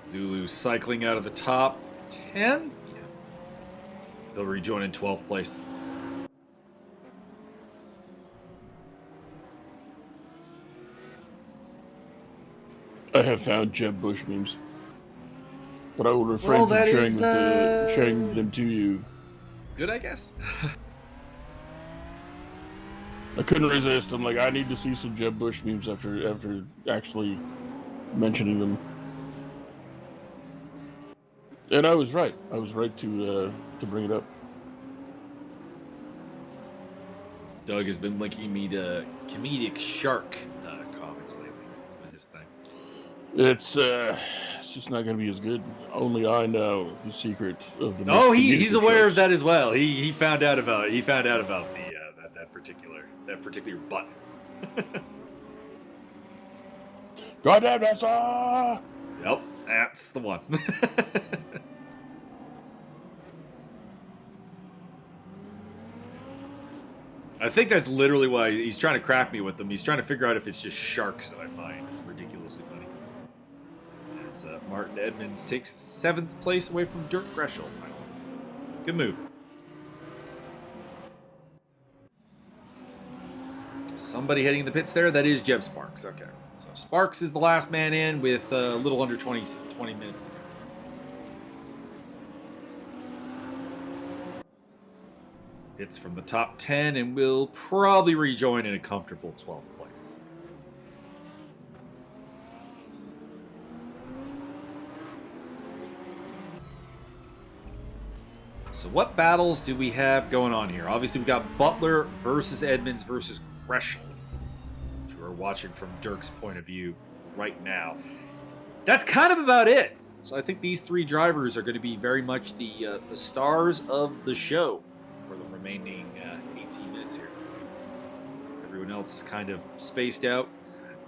Zulu cycling out of the top 10. Yeah. They'll rejoin in 12th place. I have found Jeb Bush memes, but I will refrain from sharing them to you. Good, I guess. I couldn't resist. I'm like, I need to see some Jeb Bush memes after actually mentioning them. And I was right. I was right to bring it up. Doug has been linking me to comedic shark comics lately. It's been his thing. It's just not going to be as good. Only I know the secret of the. Oh, he's aware of that as well. He found out about the that particular button. Goddamn, that's Yep, that's the one. I think that's literally why he's trying to crack me with them. He's trying to figure out if it's just sharks that I find ridiculously funny. As Martin Edmonds takes 7th place away from Dirk Greshel. Good move. Somebody heading in the pits there. That is Jeb Sparks. Okay. So Sparks is the last man in with a little under 20 minutes to go. Hits from the top 10 and will probably rejoin in a comfortable 12th place. So what battles do we have going on here? Obviously, we've got Butler versus Edmonds versus Greshel, which we're watching from Dirk's point of view right now. That's kind of about it. So I think these 3 drivers are going to be very much the stars of the show for the remaining 18 minutes here. Everyone else is kind of spaced out.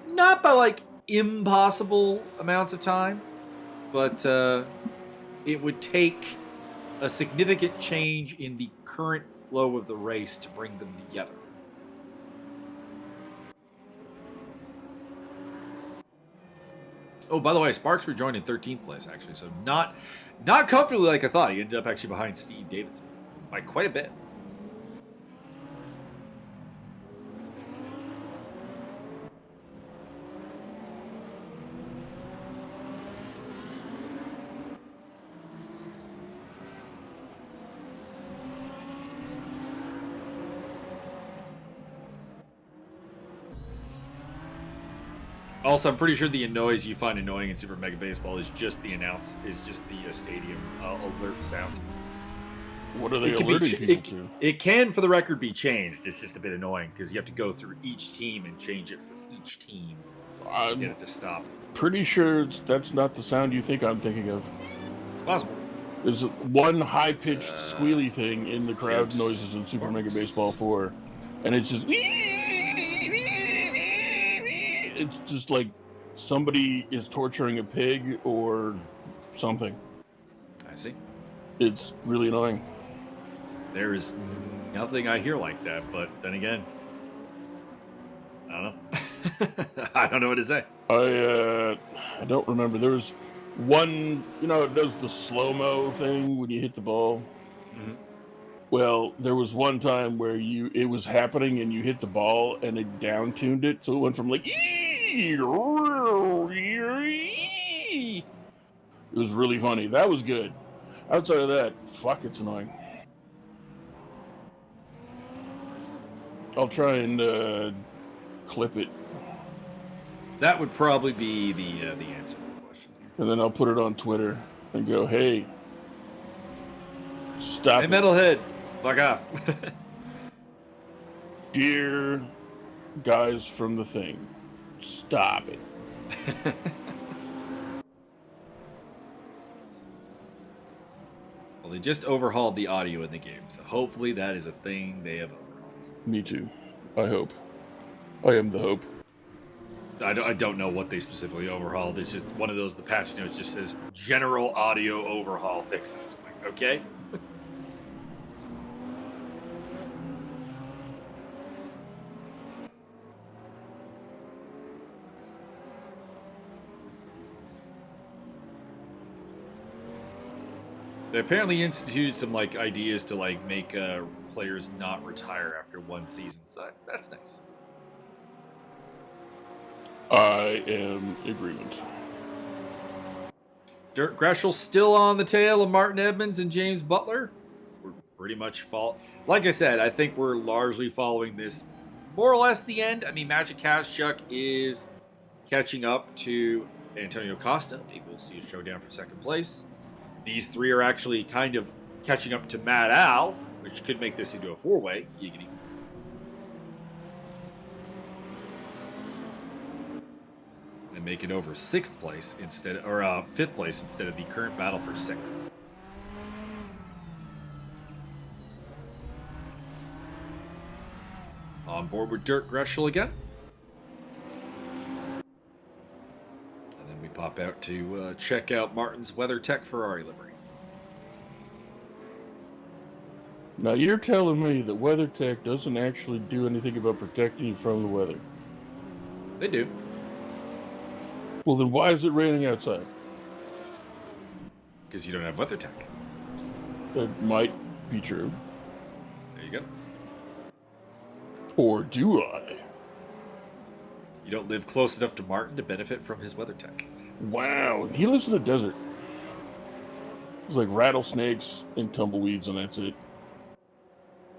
Not by, like, impossible amounts of time, but it would take a significant change in the current flow of the race to bring them together. Oh, by the way, Sparks rejoined in 13th place, actually, so not comfortably like I thought. He ended up actually behind Steve Davidson by quite a bit. Also, I'm pretty sure the noise you find annoying in Super Mega Baseball is just the stadium alert sound. What are they alerting people to? It can, for the record, be changed. It's just a bit annoying because you have to go through each team and change it for each team to get it to stop. Pretty sure that's not the sound you think I'm thinking of. It's possible. There's one high-pitched squealy thing in the crowd noises in Super Mega Baseball 4, and it's just... It's just like somebody is torturing a pig or something. I see. It's really annoying. There is nothing I hear like that, but then again, I don't know. I don't know what to say. I don't remember. There was one, it does the slow-mo thing when you hit the ball. Mm-hmm. Well, there was one time where it was happening and you hit the ball and it down-tuned it, so it went from like... It was really funny. That was good. Outside of that, fuck, it's annoying. I'll try and clip it. That would probably be the answer to the question. And then I'll put it on Twitter and go, hey, stop Hey, it. metalhead, fuck off. Dear guys from the thing, stop it. Well, they just overhauled the audio in the game, so hopefully that is a thing they have overhauled. Me too. I hope. I am the hope. I don't know what they specifically overhauled. It's just one of those, the patch notes just says general audio overhaul fixes. I'm like, okay. They apparently instituted some like ideas to like make players not retire after one season. So that's nice. I am in agreement. Dirk Greshel still on the tail of Martin Edmonds and James Butler. We're pretty much like I said, I think we're largely following this more or less the end. I mean, Magic Kazchuk is catching up to Antonio Costa. Maybe we'll see a showdown for second place. These three are actually kind of catching up to Mad Al, which could make this into a four-way. Giggity. And make it over fifth place instead of the current battle for sixth. On board with Dirk Greshel again. And then we pop out to check out Martin's WeatherTech Ferrari livery. Now you're telling me that WeatherTech doesn't actually do anything about protecting you from the weather? They do. Well, then why is it raining outside? Because you don't have WeatherTech. That might be true. There you go. Or do I? You don't live close enough to Martin to benefit from his WeatherTech. Wow, he lives in the desert. There's like rattlesnakes and tumbleweeds, and that's it.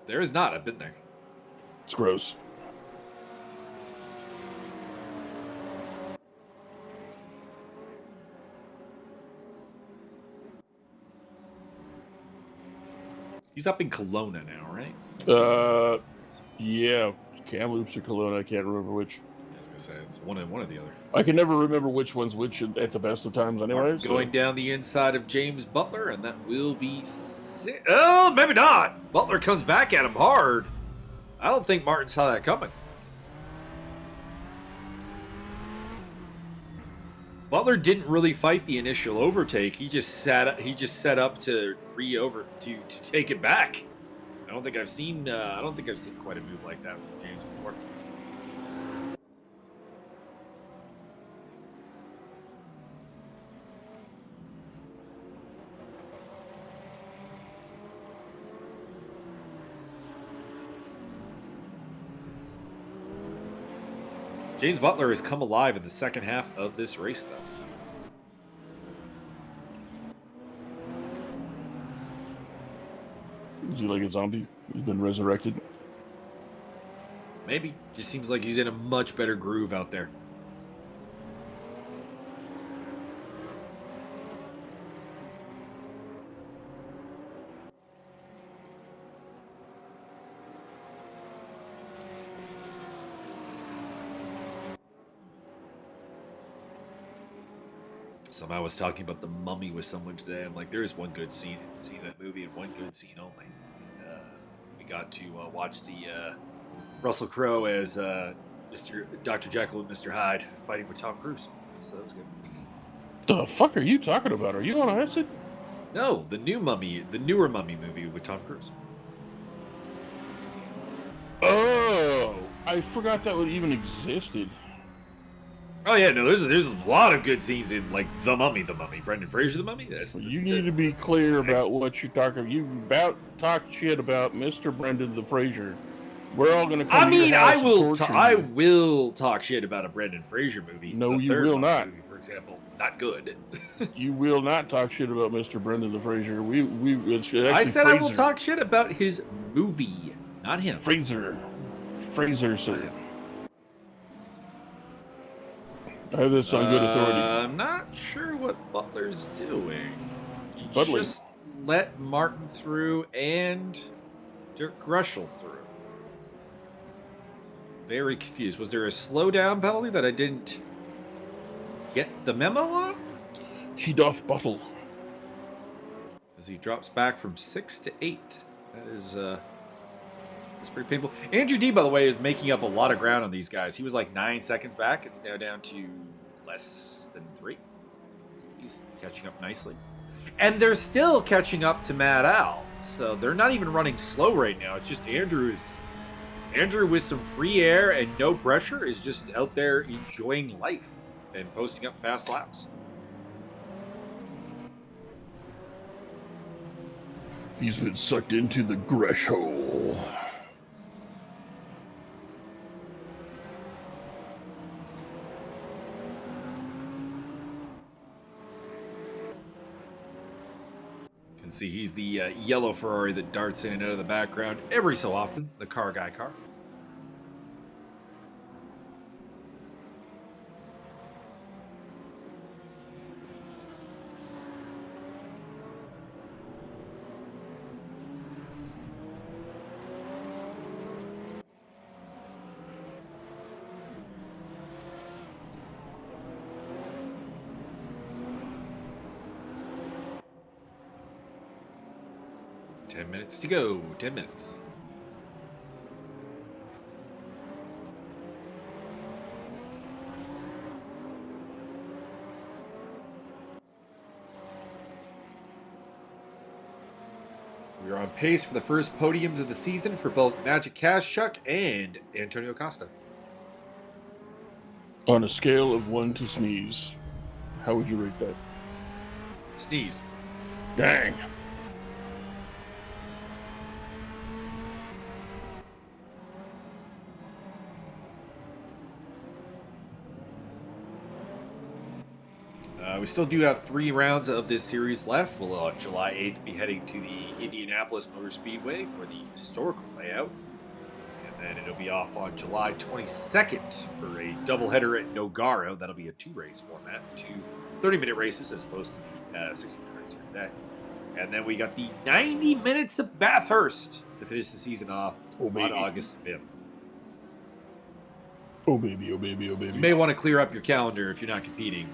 There is not. I've been there. It's gross. He's up in Kelowna now, right? Yeah, Kamloops or Kelowna, I can't remember which. I was gonna say it's one or the other. I can never remember which one's which at the best of times, anyway. Going down the inside of James Butler, and that will be oh, maybe not. Butler comes back at him hard. I don't think Martin saw that coming. Butler didn't really fight the initial overtake. He just set up to to take it back. I don't think I've seen quite a move like that from James before. James Butler has come alive in the second half of this race, though. Is he like a zombie? He's been resurrected? Maybe. Just seems like he's in a much better groove out there. Somehow I was talking about The Mummy with someone today. I'm like, there is one good scene in that movie and one good scene only. We got to watch the Russell Crowe as Dr. Jekyll and Mr. Hyde fighting with Tom Cruise. So that was good. The fuck are you talking about? Are you on acid? No, the newer Mummy movie with Tom Cruise. Oh, I forgot that one even existed. Oh yeah, no, there's a lot of good scenes in like The Mummy, Brendan Fraser, The Mummy. You need to be clear about what you're talking. You talk shit about Mr. Brendan the Fraser. We're all gonna come. I mean, to your house I will talk shit about a Brendan Fraser movie. No, you will not. Movie, for example, not good. You will not talk shit about Mr. Brendan the Fraser. I said Fraser. I will talk shit about his movie, not him. Fraser, sir. I have this on good authority. I'm not sure what Butler's doing. He Butler just let Martin through and Dirk Greshel through. Very confused. Was there a slowdown penalty that I didn't get the memo on? He doth bottle. As he drops back from 6th to 8th. That is It's pretty painful. Andrew D, by the way, is making up a lot of ground on these guys. He was like 9 seconds back. It's now down to less than 3. He's catching up nicely. And they're still catching up to Mad Al. So they're not even running slow right now. It's just Andrew with some free air and no pressure is just out there enjoying life and posting up fast laps. He's been sucked into the Gresh hole. You can see he's the yellow Ferrari that darts in and out of the background every so often, the car guy car. Ten minutes to go. 10 minutes. We're on pace for the first podiums of the season for both Magic Kaszczuk and Antonio Costa. On a scale of 1 to sneeze, how would you rate that? Sneeze. Dang. We still do have 3 rounds of this series left. We'll on July 8th be heading to the Indianapolis Motor Speedway for the historical layout. And then it'll be off on July 22nd for a doubleheader at Nogaro. That'll be a 2-race format, 2 30-minute races as opposed to the 60-minute race every day. And then we got the 90 minutes of Bathurst to finish the season off on August 5th. Oh baby, oh baby, oh baby. You may want to clear up your calendar if you're not competing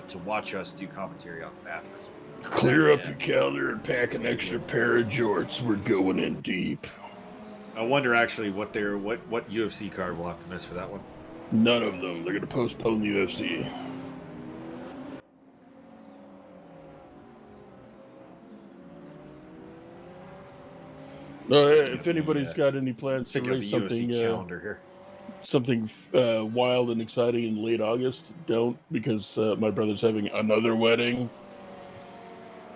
to watch us do commentary on Bathurst. Clear up your calendar and pack an extra pair of jorts. We're going in deep. I wonder actually what UFC card we'll have to miss for that one. None of them. They're going to postpone the UFC. If anybody's got any plans to race something, calendar here. Something wild and exciting in late August, don't, because my brother's having another wedding.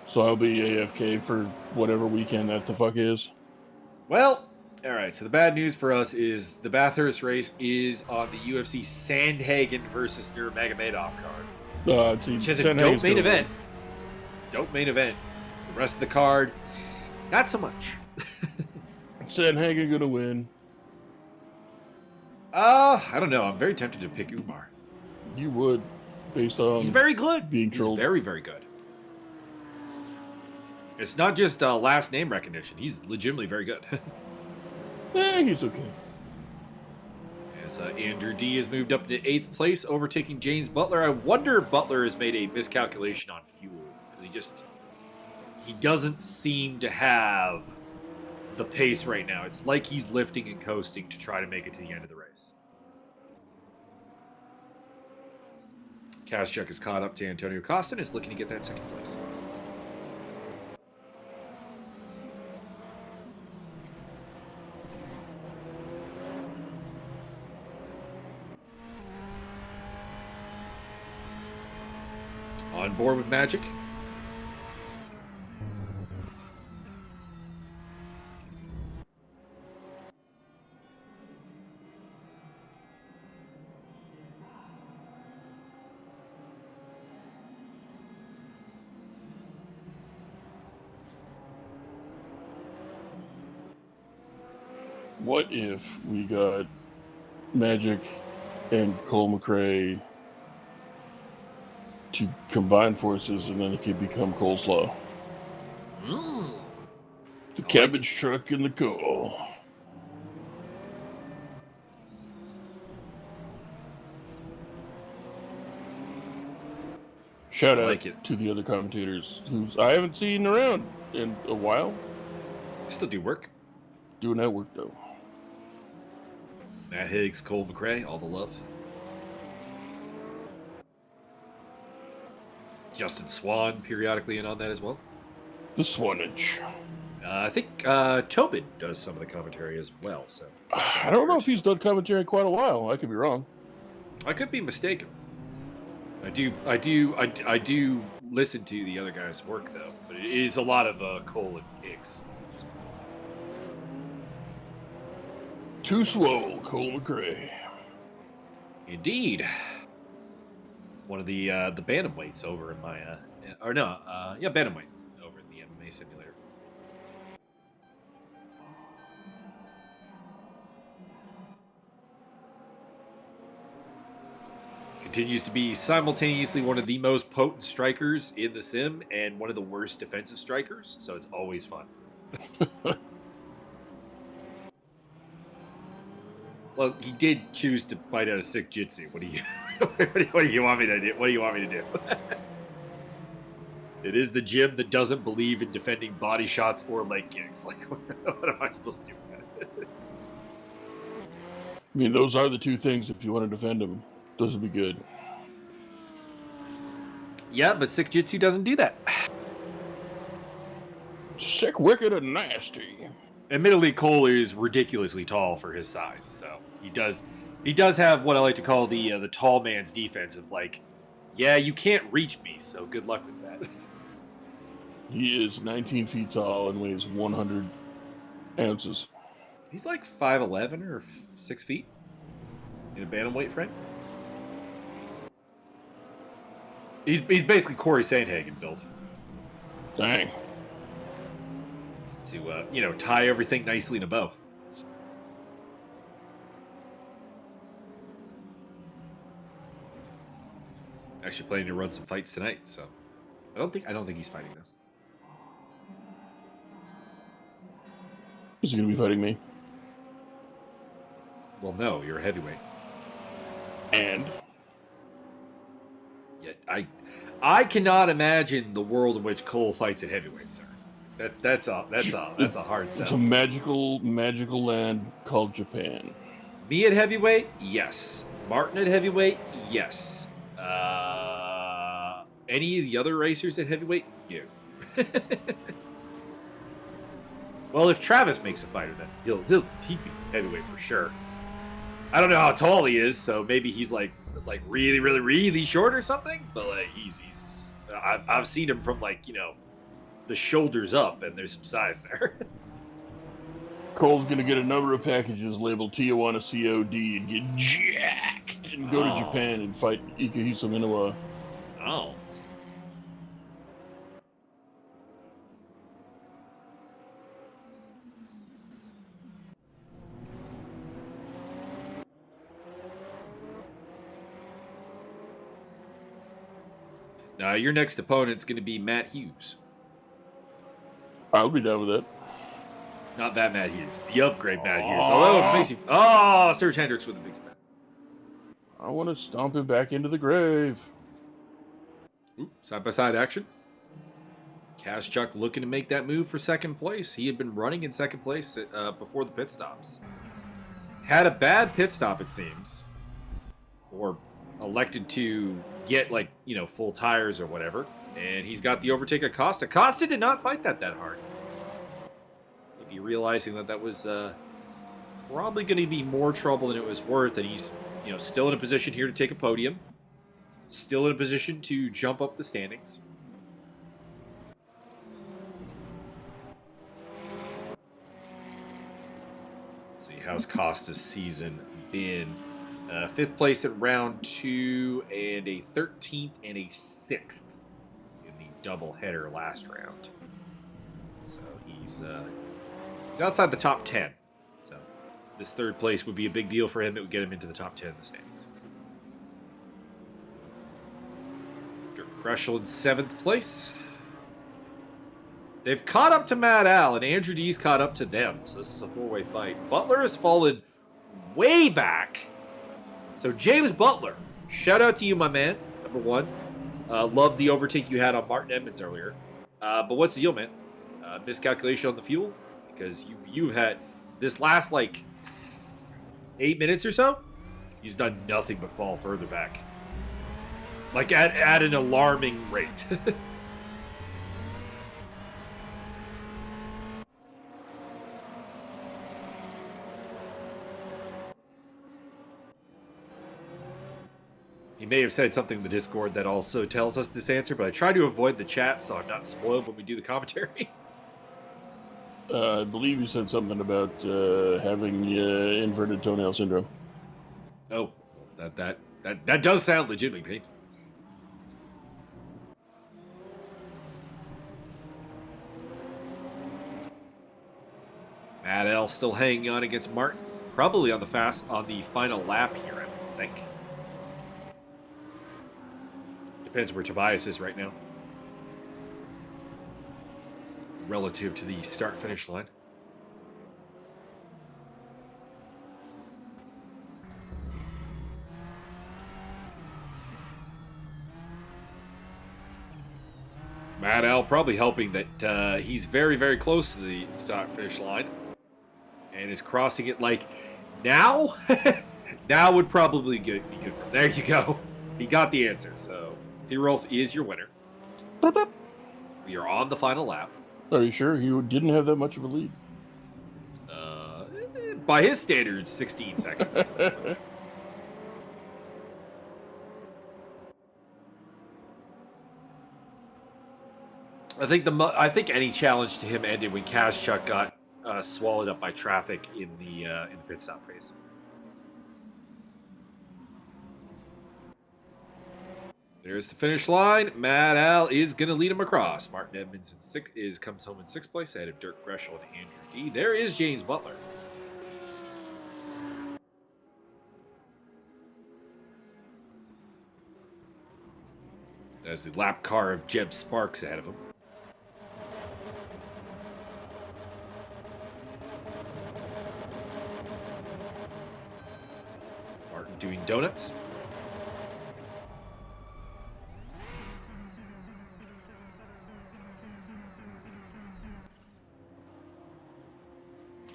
So I'll be AFK for whatever weekend that the fuck is. Well, all right. So the bad news for us is the Bathurst race is on the UFC Sandhagen versus Nurmagomedov card, which has a dope main event. Dope main event. The rest of the card, not so much. Sandhagen gonna win. I don't know. I'm very tempted to pick Umar. You would, based on he's very good. Being trolled. He's very, very good. It's not just last name recognition. He's legitimately very good. He's okay. As Andrew D has moved up to 8th place, overtaking James Butler. I wonder if Butler has made a miscalculation on fuel, because he doesn't seem to have the pace right now. It's like he's lifting and coasting to try to make it to the end of the race. Kaszczuk is caught up to Antonio Costa and is looking to get that 2nd place. On board with Magic. What if we got Magic and Cole McRae to combine forces and then it could become coleslaw? The cabbage truck and the coal. Shout out to the other commentators who I haven't seen around in a while. I still do work. Doing that work though. Matt Higgs, Cole McRae, all the love. Justin Swan periodically in on that as well. The Swanage. I think Tobin does some of the commentary as well. So I don't know if he's done commentary in quite a while. I could be wrong. I could be mistaken. I do listen to the other guys' work though, but it is a lot of Cole and Higgs. Too swole, Cole McRae. Indeed. One of the bantamweights over in my bantamweight over in the MMA simulator. Continues to be simultaneously one of the most potent strikers in the sim and one of the worst defensive strikers, so it's always fun. Well, he did choose to fight out of sick jitsu. What do you want me to do? What do you want me to do? It is the gym that doesn't believe in defending body shots or leg kicks. Like, what am I supposed to do with that? I mean, those are the two things. If you want to defend them, those would be good. Yeah, but sick jitsu doesn't do that. Sick, wicked, and nasty. Admittedly, Cole is ridiculously tall for his size, so he does have what I like to call the tall man's defense of like, yeah, you can't reach me, so good luck with that. He is 19 feet tall and weighs 100 ounces. He's like 5'11" or 6 feet in a bantamweight frame. He's basically Corey Sandhagen build. Dang. To tie everything nicely in a bow. Actually planning to run some fights tonight, so I don't think he's fighting though. Is he gonna be fighting me? Well, no, you're a heavyweight. And yeah, I cannot imagine the world in which Cole fights at heavyweight, sir. That's a hard sell. It's a magical land called Japan. Me at heavyweight, yes. Martin at heavyweight, yes. Any of the other racers at heavyweight, no. Well, if Travis makes a fighter, then he'd be heavyweight for sure. I don't know how tall he is, so maybe he's like really, really, really short or something. But like he's I've seen him from the shoulders up, and there's some size there. Cole's gonna get a number of packages labeled Tijuana COD and get jacked and go to Japan and fight Ikehisa Inoue. Oh. Now, your next opponent's going to be Matt Hughes. I'll be down with that. Not that Matt Hughes. The upgrade Matt Hughes. Although it makes you... Oh, Serge Hendricks with a big spin. I want to stomp him back into the grave. Ooh, side-by-side action. Kaschuk looking to make that move for second place. He had been running in second place before the pit stops. Had a bad pit stop, it seems. Or elected to get, full tires or whatever. And he's got the overtake of Costa. Costa did not fight that hard. Maybe realizing that was probably going to be more trouble than it was worth. And he's, still in a position here to take a podium. Still in a position to jump up the standings. Let's see, how's Costa's season been? 5th place at round 2 and a 13th and a 6th in the doubleheader last round. So he's outside the top 10. So this 3rd place would be a big deal for him. It would get him into the top 10 in the standings. Dirk Greshel in 7th place. They've caught up to Mad Al, and Andrew D's caught up to them. So this is a 4-way fight. Butler has fallen way back. So James Butler, shout out to you, my man. Number 1. Loved the overtake you had on Martin Edmonds earlier. But what's the deal, man? Miscalculation on the fuel? Because you had this last, 8 minutes or so, he's done nothing but fall further back. Like at an alarming rate. He may have said something in the Discord that also tells us this answer, but I try to avoid the chat so I'm not spoiled when we do the commentary. I believe you said something about having inverted toenail syndrome. Oh, that does sound legitimately painful. Matt L still hanging on against Martin, probably on the final lap here, I think. Depends where Tobias is right now, relative to the start-finish line. Matt Al probably helping that he's very, very close to the start-finish line and is crossing it like now. Now would probably be good for him. There you go. He got the answer. So Thierolf is your winner. We are on the final lap. Are you sure he didn't have that much of a lead? By his standards, 16 seconds. I think any challenge to him ended when Kazchuk got swallowed up by traffic in the pit stop phase. There's the finish line. Matt Al is going to lead him across. Martin Edmonds comes home in 6th place ahead of Dirk Greshel and Andrew D. There is James Butler. There's the lap car of Jeb Sparks ahead of him. Martin doing donuts.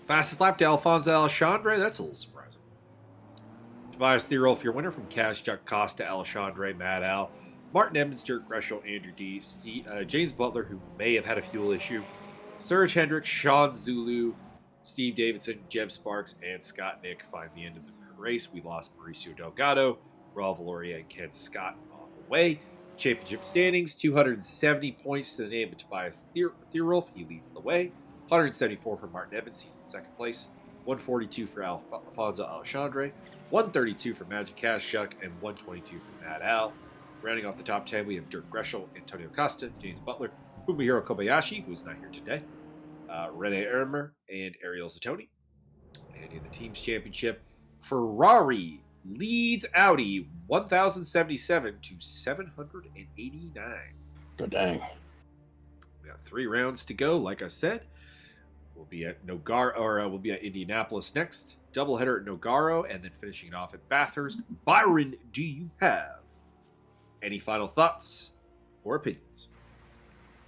Fastest lap to Alfonso Alexandre. That's a little surprising. Tobias Thierolf, your winner from Kazchuk, Costa, Alexandre, Matt Al, Martin Edmonds, Dirk Greshel, Andrew D, James Butler, who may have had a fuel issue, Serge Hendricks, Sean Zulu, Steve Davidson, Jeb Sparks, and Scott Nick find the end of the race. We lost Mauricio Delgado, Raul Valoria, and Ken Scott on the way. Championship standings, 270 points to the name of Tobias Thierolf. He leads the way. 174 for Martin Evans, he's in 2nd place. 142 for Alfonso Alexandre. 132 for Magic Kazchuk, and 122 for Matt Al. Rounding off the top 10, we have Dirk Greshel, Antonio Costa, James Butler, Fumihiro Kobayashi, who's not here today, Rene Ermer, and Ariel Zatoni. And in the Teams Championship, Ferrari leads Audi 1,077 to 789. God dang. We got 3 rounds to go, like I said. We'll be at Nogaro, or we'll be at Indianapolis next. Doubleheader at Nogaro, and then finishing it off at Bathurst. Byron, do you have any final thoughts or opinions?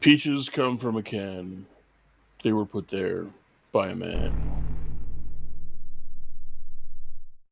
Peaches come from a can. They were put there by a man.